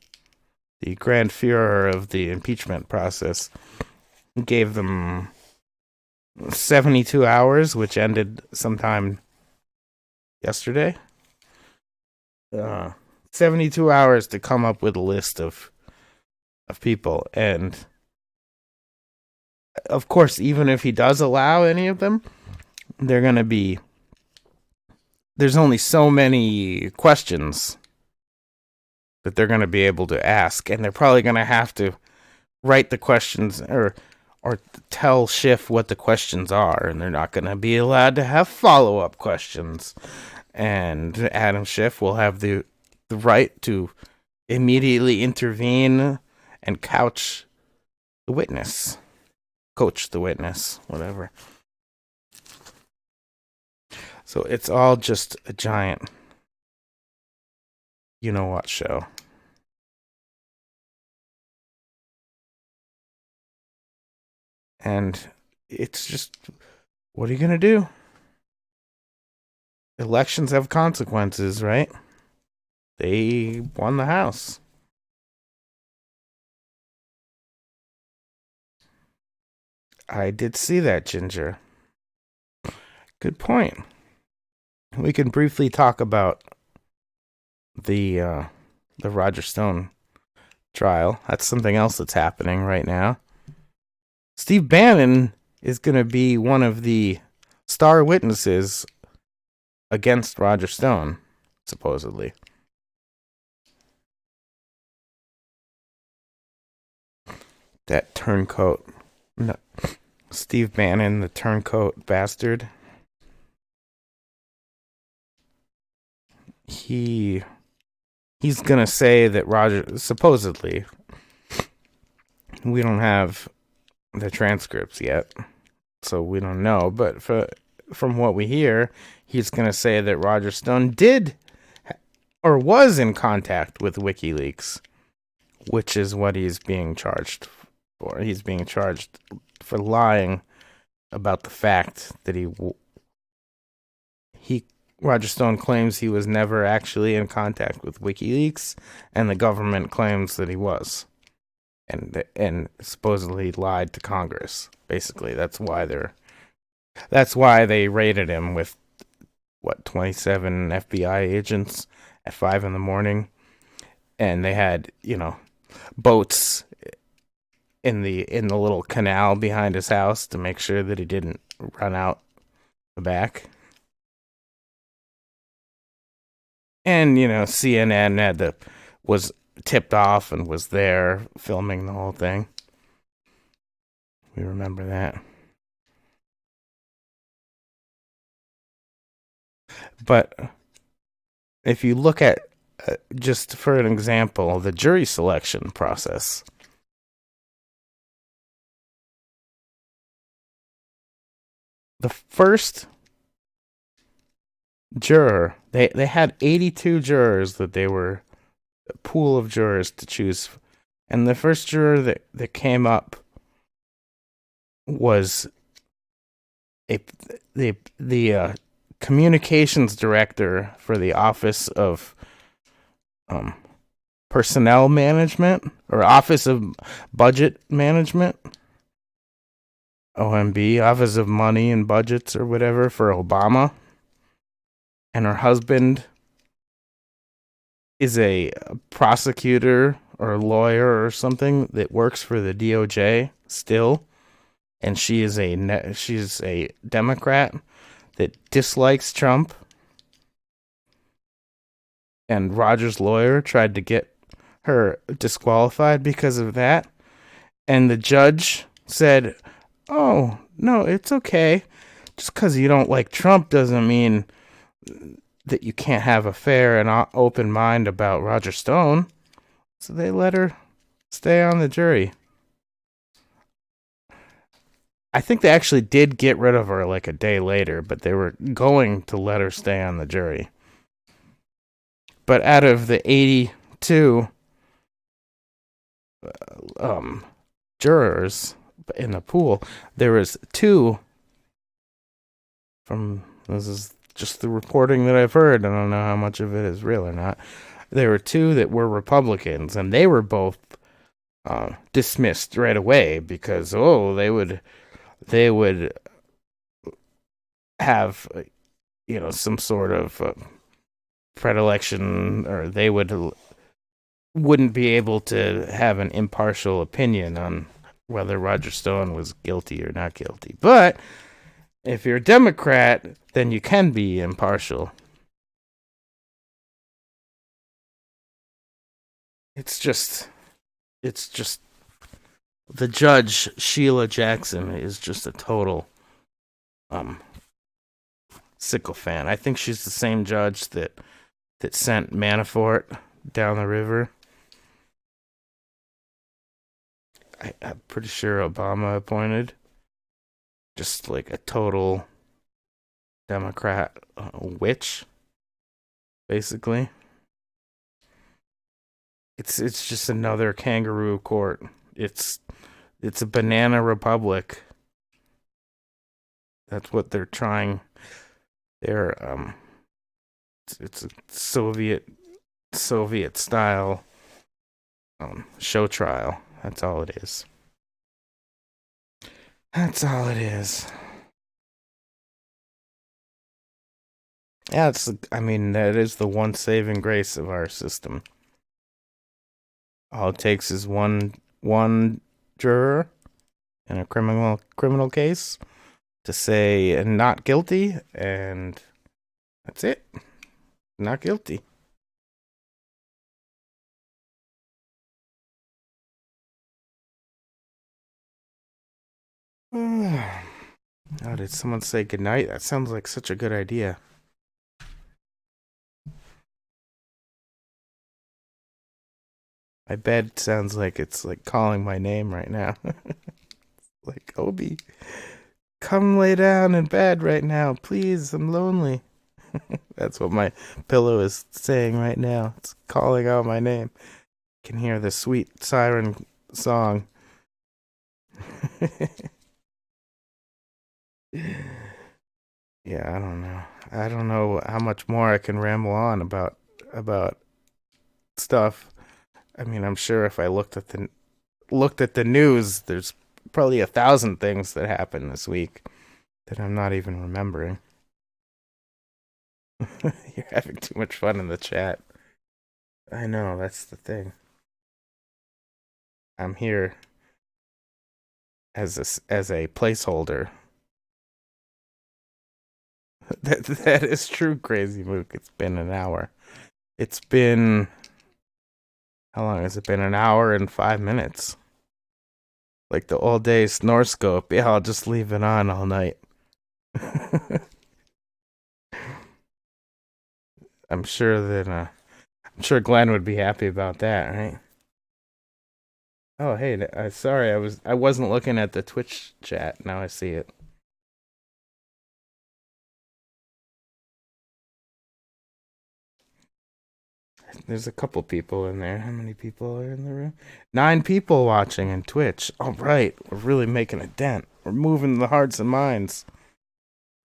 the grand Führer of the impeachment process, gave them 72 hours, which ended sometime yesterday. 72 hours to come up with a list of people. And of course, even if he does allow any of them, they're going to be, there's only so many questions that they're going to be able to ask, and they're probably going to have to write the questions or tell Schiff what the questions are, and they're not going to be allowed to have follow-up questions. And Adam Schiff will have the right to immediately intervene and coach the witness, whatever. So it's all just a giant you-know-what show. And it's just, what are you going to do? Elections have consequences, right? They won the House. I did see that, Ginger. Good point. We can briefly talk about the Roger Stone trial. That's something else that's happening right now. Steve Bannon is going to be one of the star witnesses against Roger Stone, supposedly. That turncoat. No, Steve Bannon, the turncoat bastard. He's going to say that Roger, supposedly, we don't have the transcripts yet, so we don't know, but from what we hear, he's going to say that Roger Stone did or was in contact with WikiLeaks, which is what he's being charged for. He's being charged for lying about the fact that he Roger Stone claims he was never actually in contact with WikiLeaks, and the government claims that he was, and supposedly lied to Congress. Basically, that's why they raided him with 27 FBI agents at 5 a.m, and they had boats in the little canal behind his house to make sure that he didn't run out the back. And CNN was tipped off and was there filming the whole thing. We remember that. But if you look at, just for an example, the jury selection process, the first juror, they had 82 jurors that they were a pool of jurors to choose, and the first juror that came up was the communications director for the Office of Personnel Management, or Office of Budget Management, OMB, Office of Money and Budgets or whatever, for Obama. And her husband is a prosecutor or a lawyer or something that works for the DOJ still, and she's a Democrat that dislikes Trump. And Roger's lawyer tried to get her disqualified because of that, and the judge said, "Oh no, it's okay. Just because you don't like Trump doesn't mean that you can't have a fair and open mind about Roger Stone." So they let her stay on the jury. I think they actually did get rid of her like a day later, but they were going to let her stay on the jury. But out of the 82 jurors in the pool, there was two this is just the reporting that I've heard. I don't know how much of it is real or not. There were two that were Republicans, and they were both dismissed right away because they would have some sort of predilection, or they wouldn't be able to have an impartial opinion on whether Roger Stone was guilty or not guilty. But if you're a Democrat, then you can be impartial. It's just the judge, Sheila Jackson, is just a total sycophant. I think she's the same judge that sent Manafort down the river. I'm pretty sure Obama appointed. Just like a total Democrat witch, basically. It's just another kangaroo court. It's a banana republic. That's what they're trying. They're it's a Soviet style show trial. That's all it is. That's all it is. Yeah, that is the one saving grace of our system. All it takes is one juror in a criminal case to say not guilty, and that's it. Not guilty. Oh, did someone say goodnight? That sounds like such a good idea. My bed sounds like it's like calling my name right now. Like, Obi, come lay down in bed right now, please. I'm lonely. That's what my pillow is saying right now. It's calling out my name. I can hear the sweet siren song Yeah, I don't know. I don't know how much more I can ramble on about stuff. I mean, I'm sure if I looked at the news, there's probably 1,000 things that happened this week that I'm not even remembering. You're having too much fun in the chat. I know, that's the thing. I'm here as a placeholder. That is true, Crazy Mook. It's been an hour. It's been how long has it been? An hour and 5 minutes. Like the old days snorescope. Yeah, I'll just leave it on all night. I'm sure that I'm sure Glenn would be happy about that, right? Oh, hey, sorry, I wasn't looking at the Twitch chat. Now I see it. There's a couple people in there. How many people are in the room? 9 people watching on Twitch. All right, we're really making a dent. We're moving the hearts and minds.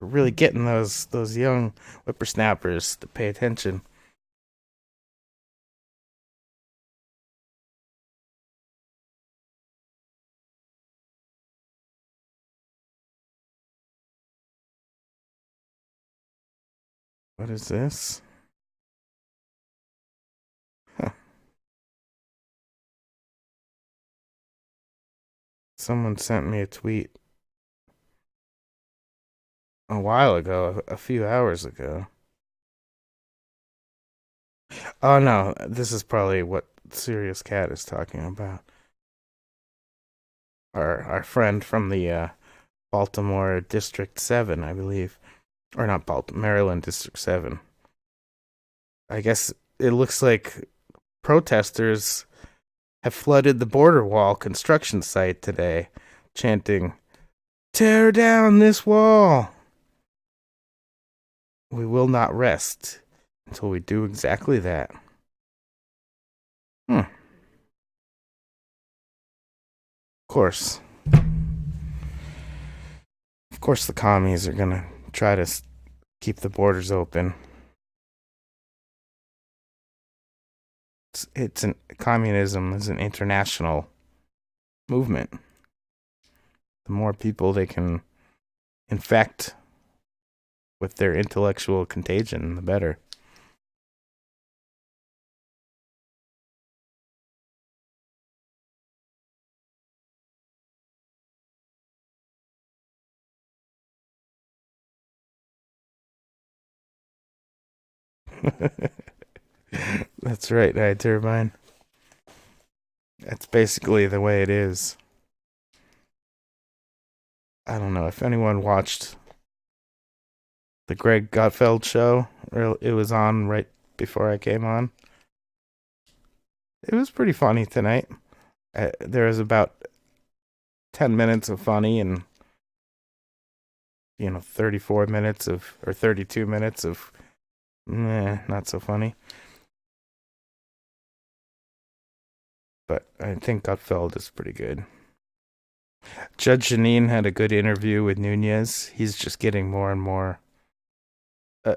We're really getting those young whippersnappers to pay attention. What is this? Huh. Someone sent me a tweet a while ago, a few hours ago. Oh no, this is probably what Serious Cat is talking about. Our friend from the Baltimore District 7, I believe. Or not Baltimore, Maryland District 7. I guess it looks like protesters have flooded the border wall construction site today, chanting, "Tear down this wall! We will not rest until we do exactly that." Of course. Of course, the commies are going to try to keep the borders open. Communism is an international movement. The more people they can infect with their intellectual contagion, the better. That's right, I turbine. That's basically the way it is. I don't know if anyone watched the Greg Gutfeld show. It was on right before I came on. It was pretty funny tonight. There was about 10 minutes of funny and 34 minutes of or 32 minutes of not so funny. But I think Gutfeld is pretty good. Judge Janine had a good interview with Nunez. He's just getting more and more uh,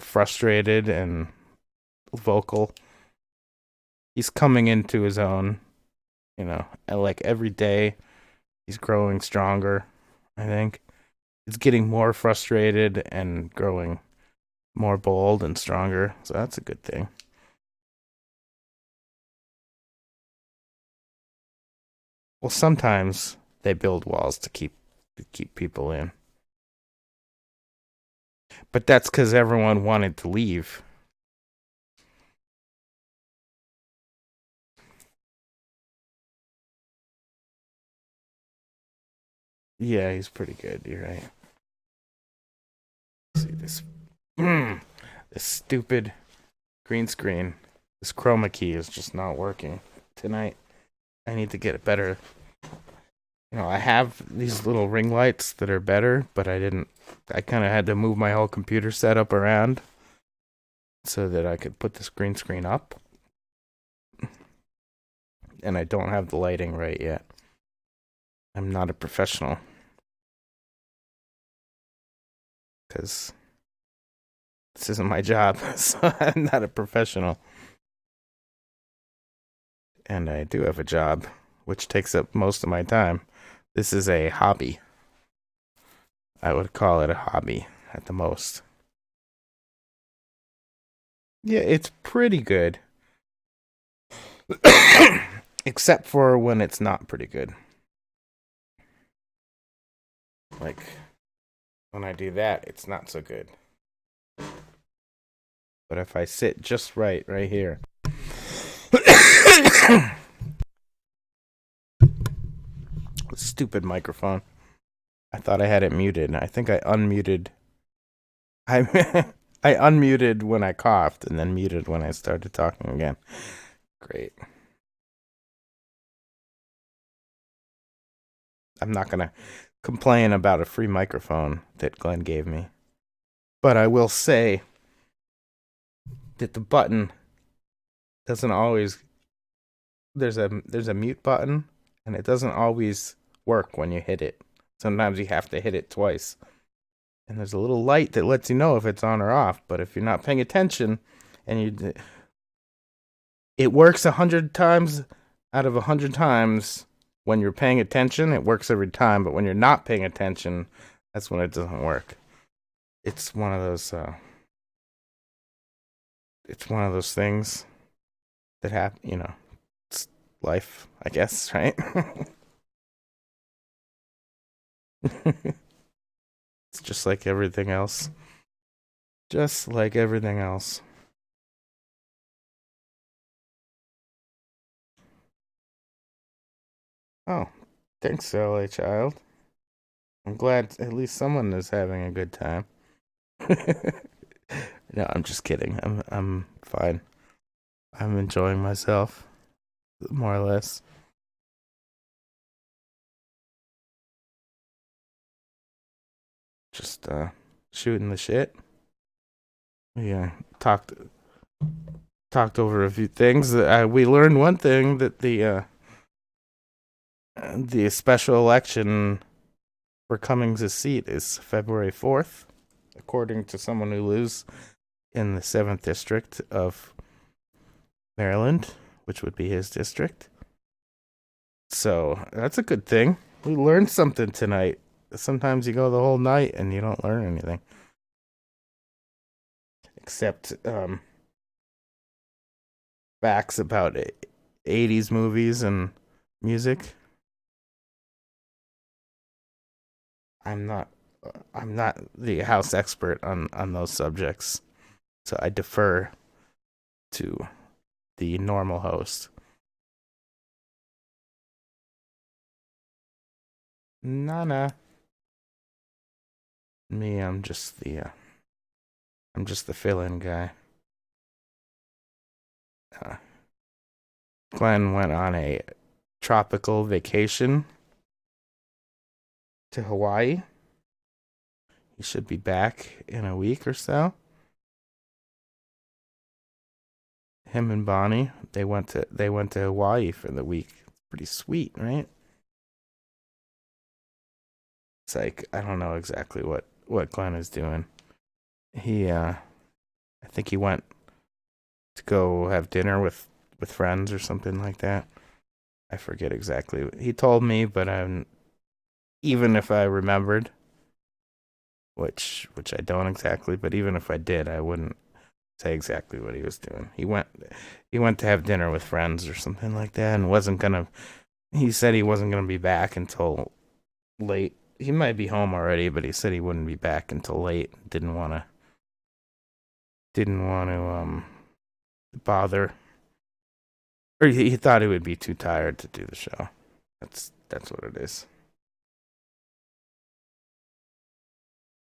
frustrated and vocal. He's coming into his own, and like every day he's growing stronger, I think. He's getting more frustrated and growing more bold and stronger. So that's a good thing. Well, sometimes they build walls to keep people in. But that's cuz everyone wanted to leave. Yeah, he's pretty good. You're right. Let's see this this stupid green screen. This chroma key is just not working tonight. I need to get it better. I have these little ring lights that are better, but I kind of had to move my whole computer setup around so that I could put this green screen up. And I don't have the lighting right yet. I'm not a professional because this isn't my job. So I'm not a professional. And I do have a job, which takes up most of my time. This is a hobby. I would call it a hobby at the most. Yeah, it's pretty good. Except for when it's not pretty good. Like, when I do that, it's not so good. But if I sit just right here. Stupid microphone. I thought I had it muted. I think I unmuted. I I unmuted when I coughed and then muted when I started talking again. Great. I'm not going to complain about a free microphone that Glenn gave me. But I will say that the button doesn't always there's a mute button and it doesn't always work when you hit it. Sometimes you have to hit it twice. And there's a little light that lets you know if it's on or off, but if you're not paying attention and it works 100 times out of 100 times. When you're paying attention, it works every time, but when you're not paying attention, that's when it doesn't work. It's one of those things that happen, it's life, I guess, right? It's just like everything else. Just like everything else. Oh, thanks, LA child. I'm glad at least someone is having a good time. No, I'm just kidding. I'm fine. I'm enjoying myself, more or less. Just shooting the shit. Yeah, talked over a few things. We learned one thing that the special election for Cummings' seat is February 4th, according to someone who lives in the 7th district of Maryland, which would be his district. So that's a good thing. We learned something tonight. Sometimes you go the whole night and you don't learn anything. Except facts about 80s movies and music. I'm not I'm not the house expert on those subjects. So I defer to the normal host. Nana. Me, I'm just the fill-in guy. Uh, Glenn went on a tropical vacation to Hawaii. He should be back in a week or so. Him and Bonnie, they went to Hawaii for the week. It's pretty sweet, right? It's like I don't know exactly what Glenn is doing. I think he went to go have dinner with friends or something like that. I forget exactly. He told me, but even if I remembered, which I don't exactly, but even if I did, I wouldn't say exactly what he was doing. He went to have dinner with friends or something like that and wasn't gonna he said he wasn't gonna be back until late. He might be home already, but he said he wouldn't be back until late. Didn't want to bother, or he thought he would be too tired to do the show. That's what it is.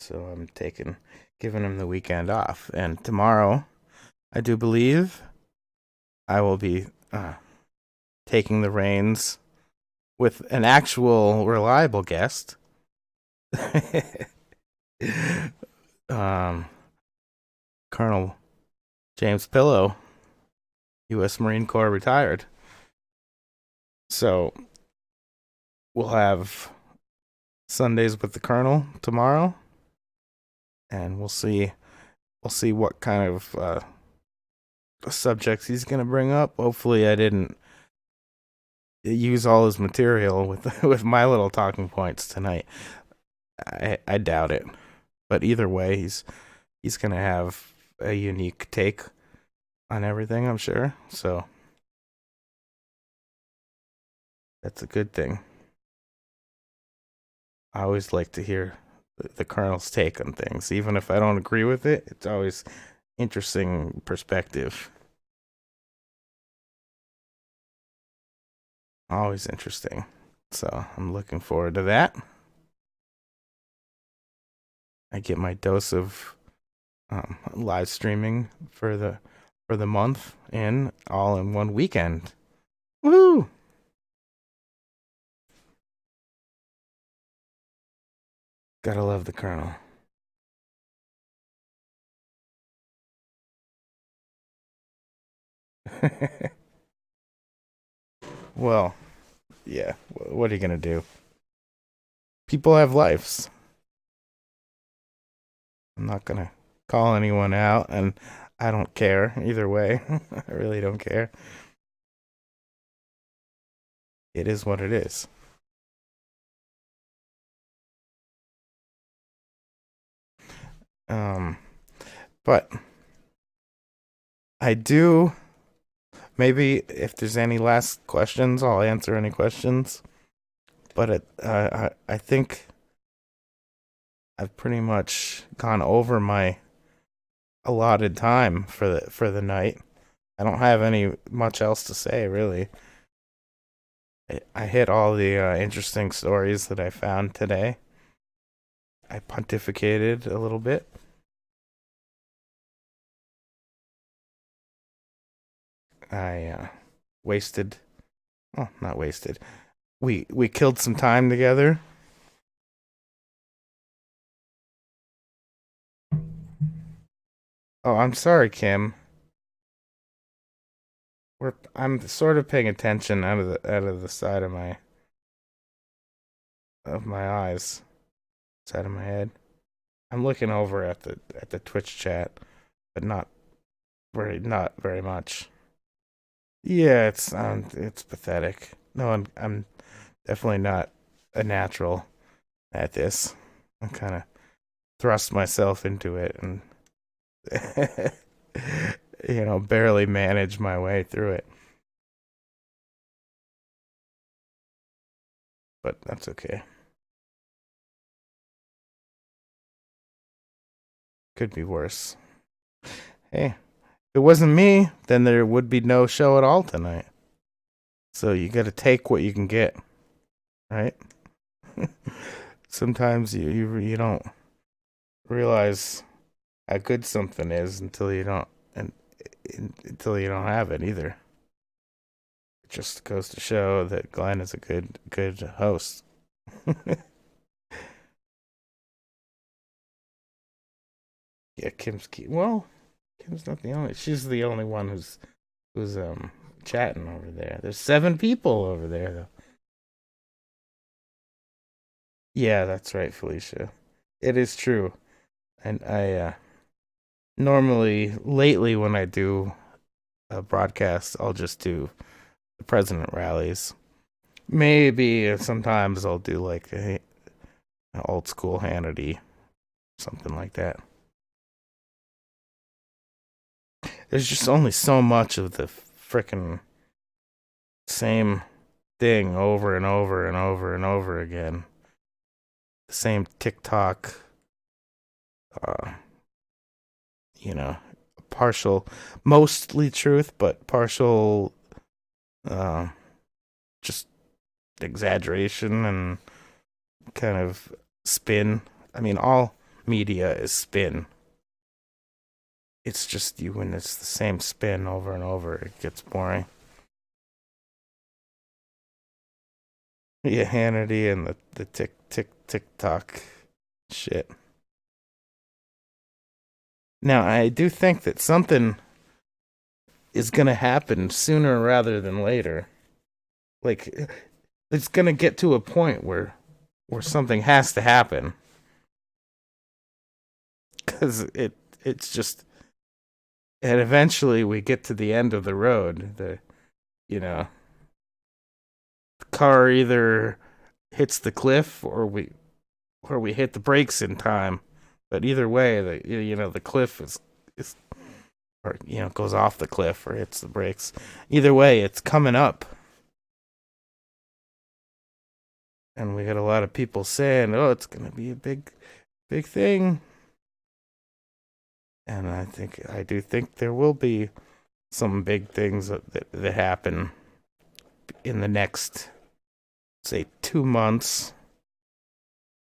So I'm giving him the weekend off, and tomorrow, I do believe, I will be taking the reins with an actual reliable guest. um, Colonel James Pillow, U.S. Marine Corps retired. So we'll have Sundays with the Colonel tomorrow, and we'll see what kind of subjects he's gonna bring up. Hopefully, I didn't use all his material with with my little talking points tonight. I doubt it, but either way, he's gonna have a unique take on everything, I'm sure. So that's a good thing. I always like to hear the Colonel's take on things, even if I don't agree with it. It's always interesting perspective. Always interesting. So I'm looking forward to that. I get my dose of live streaming for the month in all in one weekend. Woo! Gotta love the Colonel. Well, yeah. What are you gonna do? People have lives. I'm not gonna call anyone out, and I don't care either way. I really don't care. It is what it is. Um, but I do. Maybe if there's any last questions, I'll answer any questions. But I think I've pretty much gone over my allotted time for the night. I don't have any much else to say really. I hit all the interesting stories that I found today. I pontificated a little bit. I wasted, well, not wasted. We killed some time together. Oh, I'm sorry, Kim. I'm sort of paying attention out of the side of my eyes, side of my head. I'm looking over at the Twitch chat, but not very much. Yeah, it's pathetic. No, I'm definitely not a natural at this. I kind of thrust myself into it and barely manage my way through it. But that's okay. Could be worse. Hey, if it wasn't me, then there would be no show at all tonight. So you got to take what you can get, right? Sometimes you don't realize how good something is until you don't have it either. It just goes to show that Glenn is a good host. Yeah, Kim's not the only. She's the only one who's chatting over there. There's 7 people over there though. Yeah, that's right, Felicia. It is true. And I normally lately when I do a broadcast, I'll just do the president rallies. Maybe sometimes I'll do like an old school Hannity, something like that. There's just only so much of the frickin' same thing over and over and over and over again. The same TikTok, uh, you know, partial, mostly truth, but partial, uh, just exaggeration and kind of spin. I mean, all media is spin. It's just you when it's the same spin over and over, it gets boring. Yeah, Hannity and the TikTok shit. Now, I do think that something is gonna happen sooner rather than later. Like it's gonna get to a point where something has to happen because it's just, and eventually we get to the end of the road. You know the car either hits the cliff or we hit the brakes in time. But either way, the cliff is or goes off the cliff or hits the brakes. Either way, it's coming up, and we got a lot of people saying, "Oh, it's gonna be a big thing." And I do think there will be some big things that happen in the next, say, 2 months.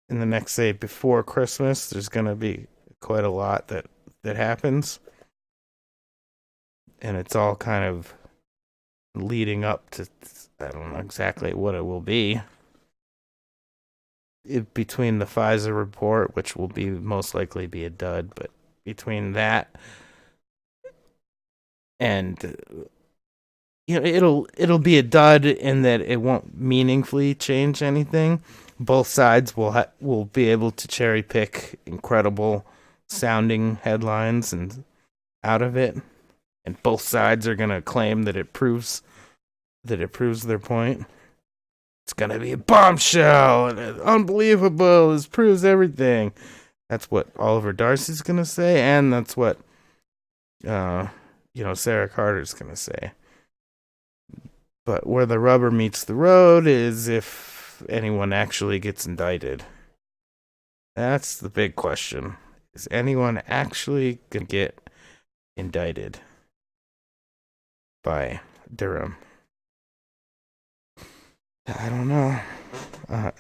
In the next, say, before Christmas, there's gonna be quite a lot that happens, and it's all kind of leading up to, I don't know exactly what it will be. Between the Pfizer report, which will be most likely be a dud, but between that and it'll be a dud in that it won't meaningfully change anything. Both sides will be able to cherry pick incredible sounding headlines and out of it, and both sides are gonna claim that it proves their point. It's gonna be a bombshell and unbelievable. This proves everything. That's what Oliver Darcy's gonna say, and that's what Sarah Carter's gonna say. But where the rubber meets the road is if anyone actually gets indicted. That's the big question. Is anyone actually gonna get indicted by Durham? I don't know. Uh,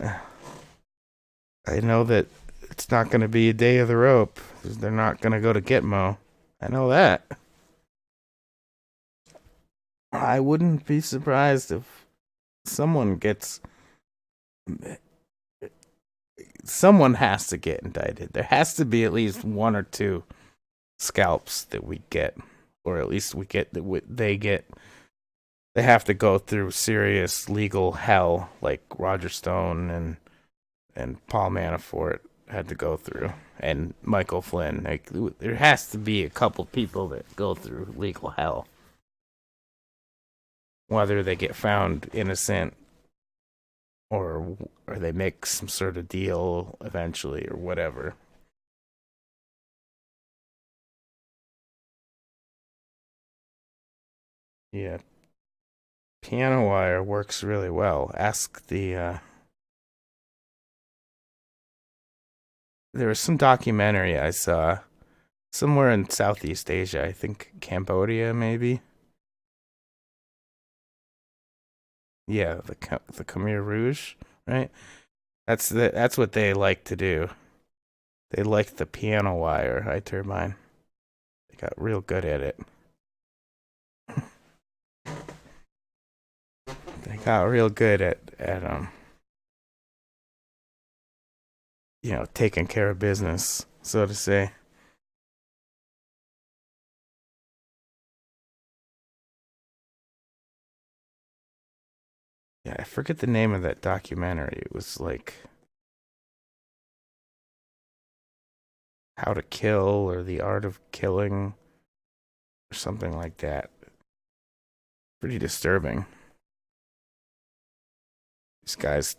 I know that it's not going to be a day of the rope. They're not going to go to Gitmo. I know that. I wouldn't be surprised if someone gets. Someone has to get indicted. There has to be at least one or two scalps that we get, or at least we get that they get. They have to go through serious legal hell, like Roger Stone and Paul Manafort had to go through, and Michael Flynn. Like, there has to be a couple people that go through legal hell, whether they get found innocent or they make some sort of deal eventually or whatever. Yeah, piano wire works really well. Ask the there was some documentary I saw somewhere in Southeast Asia. I think Cambodia, maybe. Yeah, the Khmer Rouge, right? That's what they like to do. They like the piano wire high turbine. They got real good at it. They got real good at taking care of business, so to say. Yeah, I forget the name of that documentary. It was like How to Kill or The Art of Killing or something like that. Pretty disturbing. These guys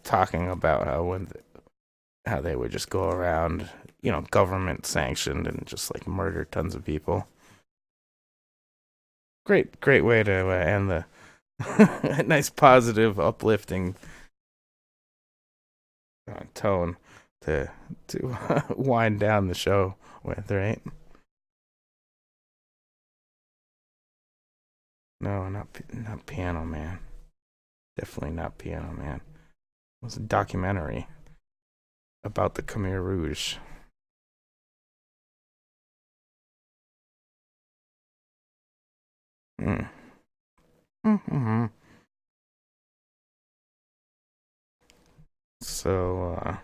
talking about how they would just go around, government sanctioned and just like murder tons of people. Great way to end the nice, positive, uplifting tone to wind down the show with, right? No, not Piano Man. Definitely not Piano Man. It was a documentary about the Khmer Rouge. Mm. Mm-hmm. So,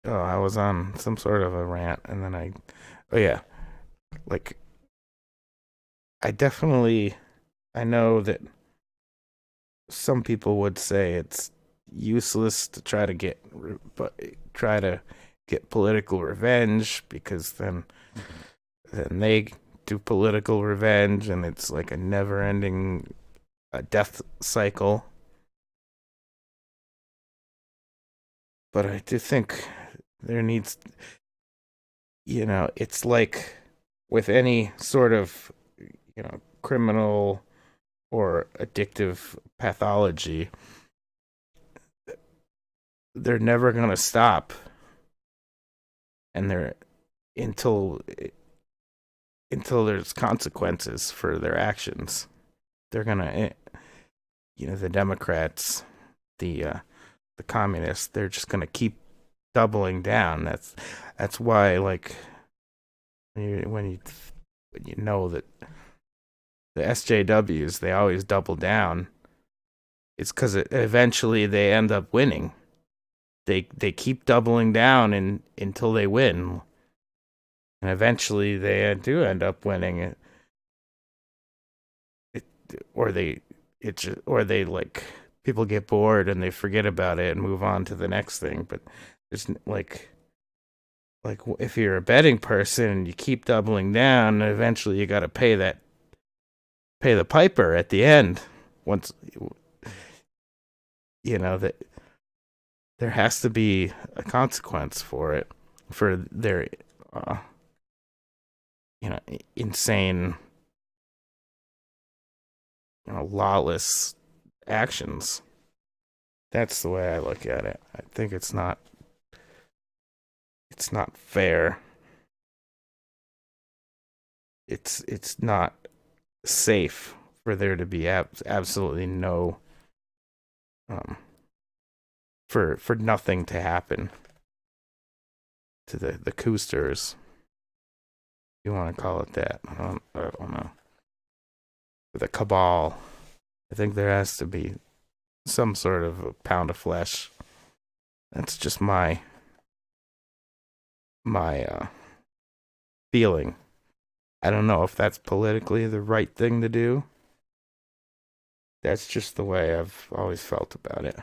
I was on some sort of a rant, and then oh yeah, like I definitely, I know that some people would say it's useless to but try to get political revenge, because then they do political revenge, and it's like a never-ending death cycle. But I do think there needs, it's like with any sort of, criminal or addictive pathology, they're never going to stop, and they're until until there's consequences for their actions. They're going to, the Democrats, the communists, they're just going to keep doubling down. That's why, like, when you know that the SJWs, they always double down. It's because eventually they end up winning. They keep doubling down until they win, and eventually they do end up winning. It or they or they, like, people get bored and they forget about it and move on to the next thing. But there's like if you're a betting person and you keep doubling down, eventually you got to pay the piper at the end. Once that there has to be a consequence for it, for their uh, insane, lawless actions. That's the way I look at it. I think it's not fair. It's not safe for there to be absolutely no, um for nothing to happen to the Coosters. You want to call it that? I don't know. The cabal. I think there has to be some sort of a pound of flesh. That's just my feeling. I don't know if that's politically the right thing to do. That's just the way I've always felt about it.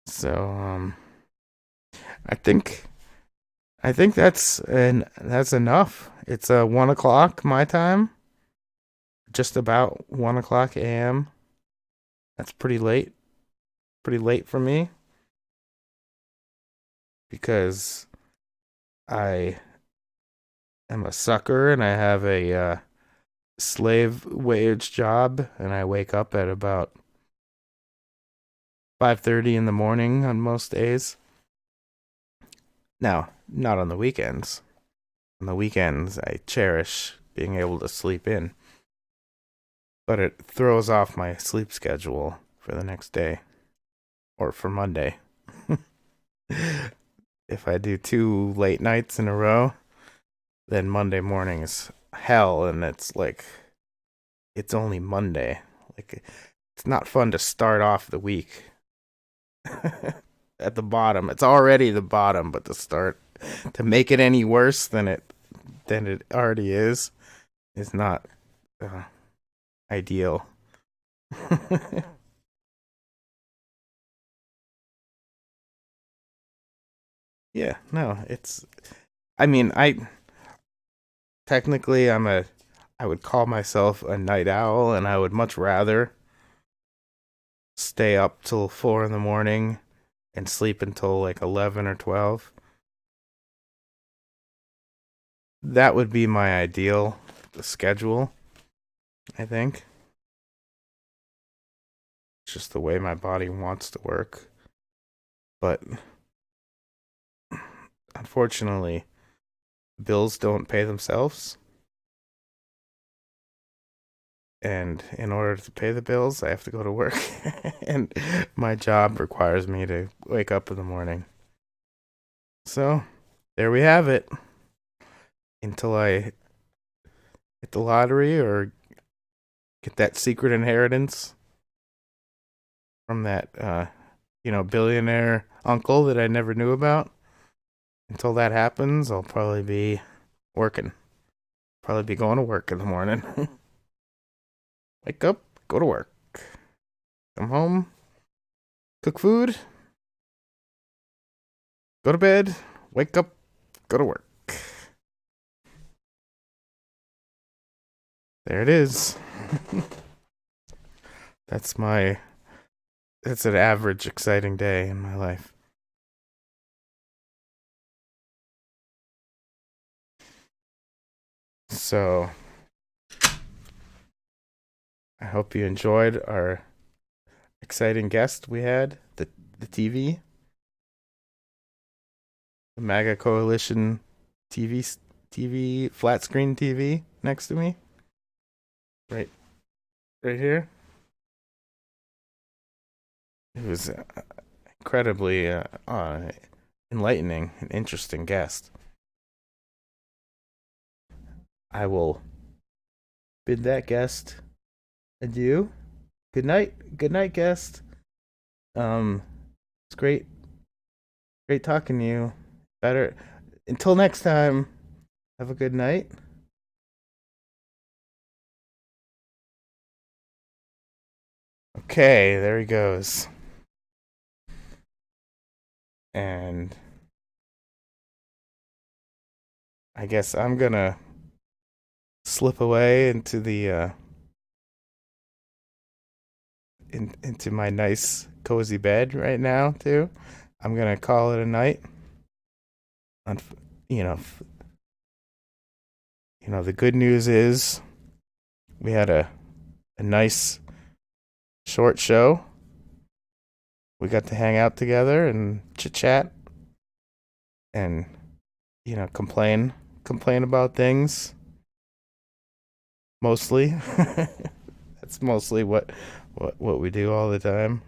So, I think I think that's enough. It's 1 o'clock my time, just about 1 o'clock a.m. That's pretty late for me, because I am a sucker and I have a slave wage job, and I wake up at about 5:30 in the morning on most days. Now, not on the weekends. On the weekends, I cherish being able to sleep in, but it throws off my sleep schedule for the next day, or for Monday. If I do 2 late nights in a row, then Monday morning is hell, and it's like it's only Monday. Like, it's not fun to start off the week at the bottom. It's already the bottom, but to make it any worse than it already is not uh, ideal. Yeah, no, it's. I mean, I would call myself a night owl, and I would much rather stay up till 4 in the morning and sleep until like 11 or 12. That would be my ideal schedule, I think. It's just the way my body wants to work. But unfortunately, bills don't pay themselves. And in order to pay the bills, I have to go to work. And my job requires me to wake up in the morning. So there we have it. Until I hit the lottery or get that secret inheritance from that billionaire uncle that I never knew about. until that happens, I'll probably be working. Probably be going to work in the morning. Wake up, go to work. Come home, cook food, go to bed, wake up, go to work. There it is. That's my that's an average exciting day in my life. So, I hope you enjoyed our exciting guest we had, the TV, the Maga Coalition TV flat screen TV next to me. Right right here. It was incredibly enlightening and interesting guest. I will bid that guest adieu. Good night. Good night, guest. It's great talking to you. Better until next time. Have a good night. Okay, there he goes. And I guess I'm gonna slip away into the into my nice cozy bed right now too. I'm gonna call it a night. On you know, the good news is we had a nice short show. We got to hang out together and chit chat and complain about things mostly. That's mostly what we do all the time.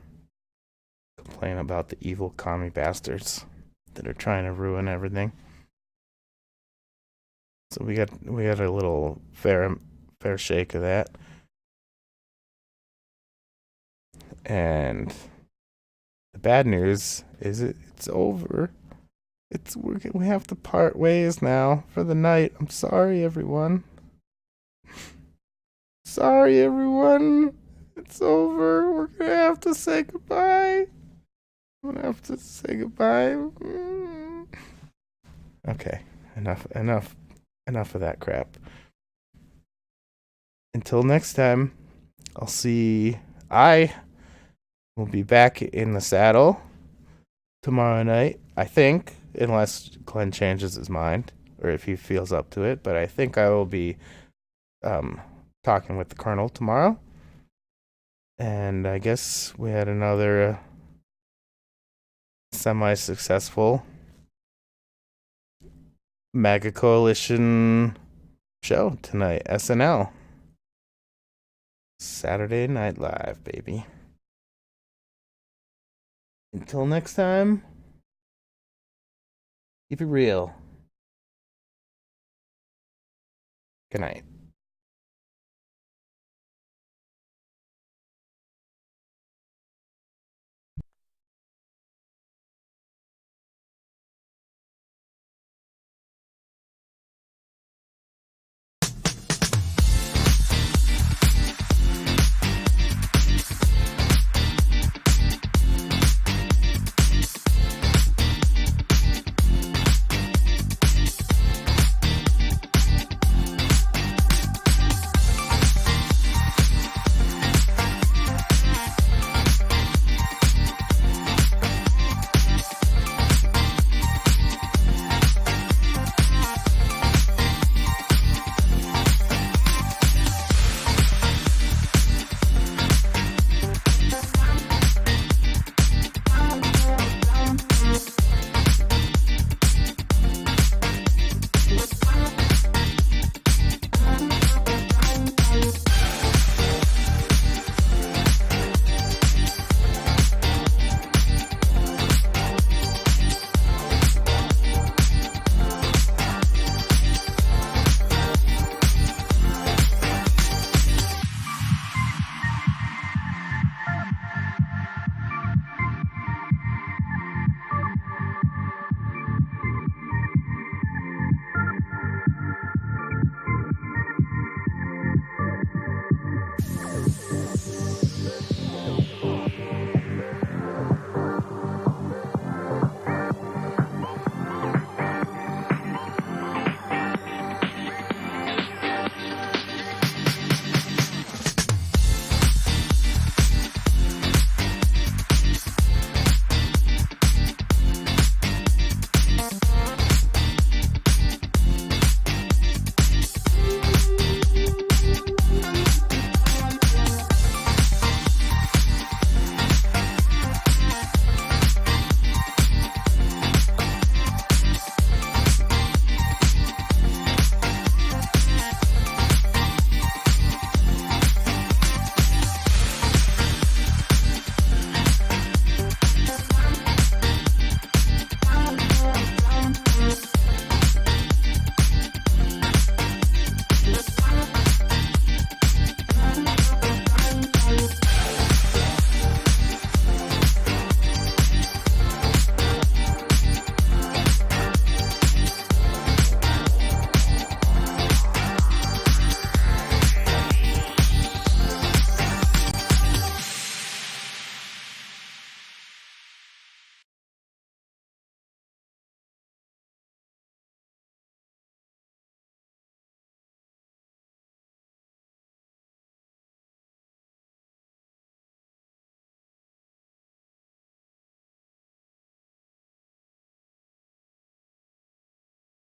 Complain about the evil commie bastards that are trying to ruin everything. So we got a little fair shake of that. And the bad news is it's over. We have to part ways now for the night. I'm sorry, everyone. Sorry, everyone. It's over. We're gonna have to say goodbye. I'm gonna have to say goodbye. Okay, enough of that crap. Until next time, I will be back in the saddle tomorrow night, I think, unless Glenn changes his mind or if he feels up to it. But I think I will be talking with the Colonel tomorrow. And I guess we had another semi-successful Maga Coalition show tonight. SNL. Saturday Night Live, baby. Until next time, keep it real. Good night.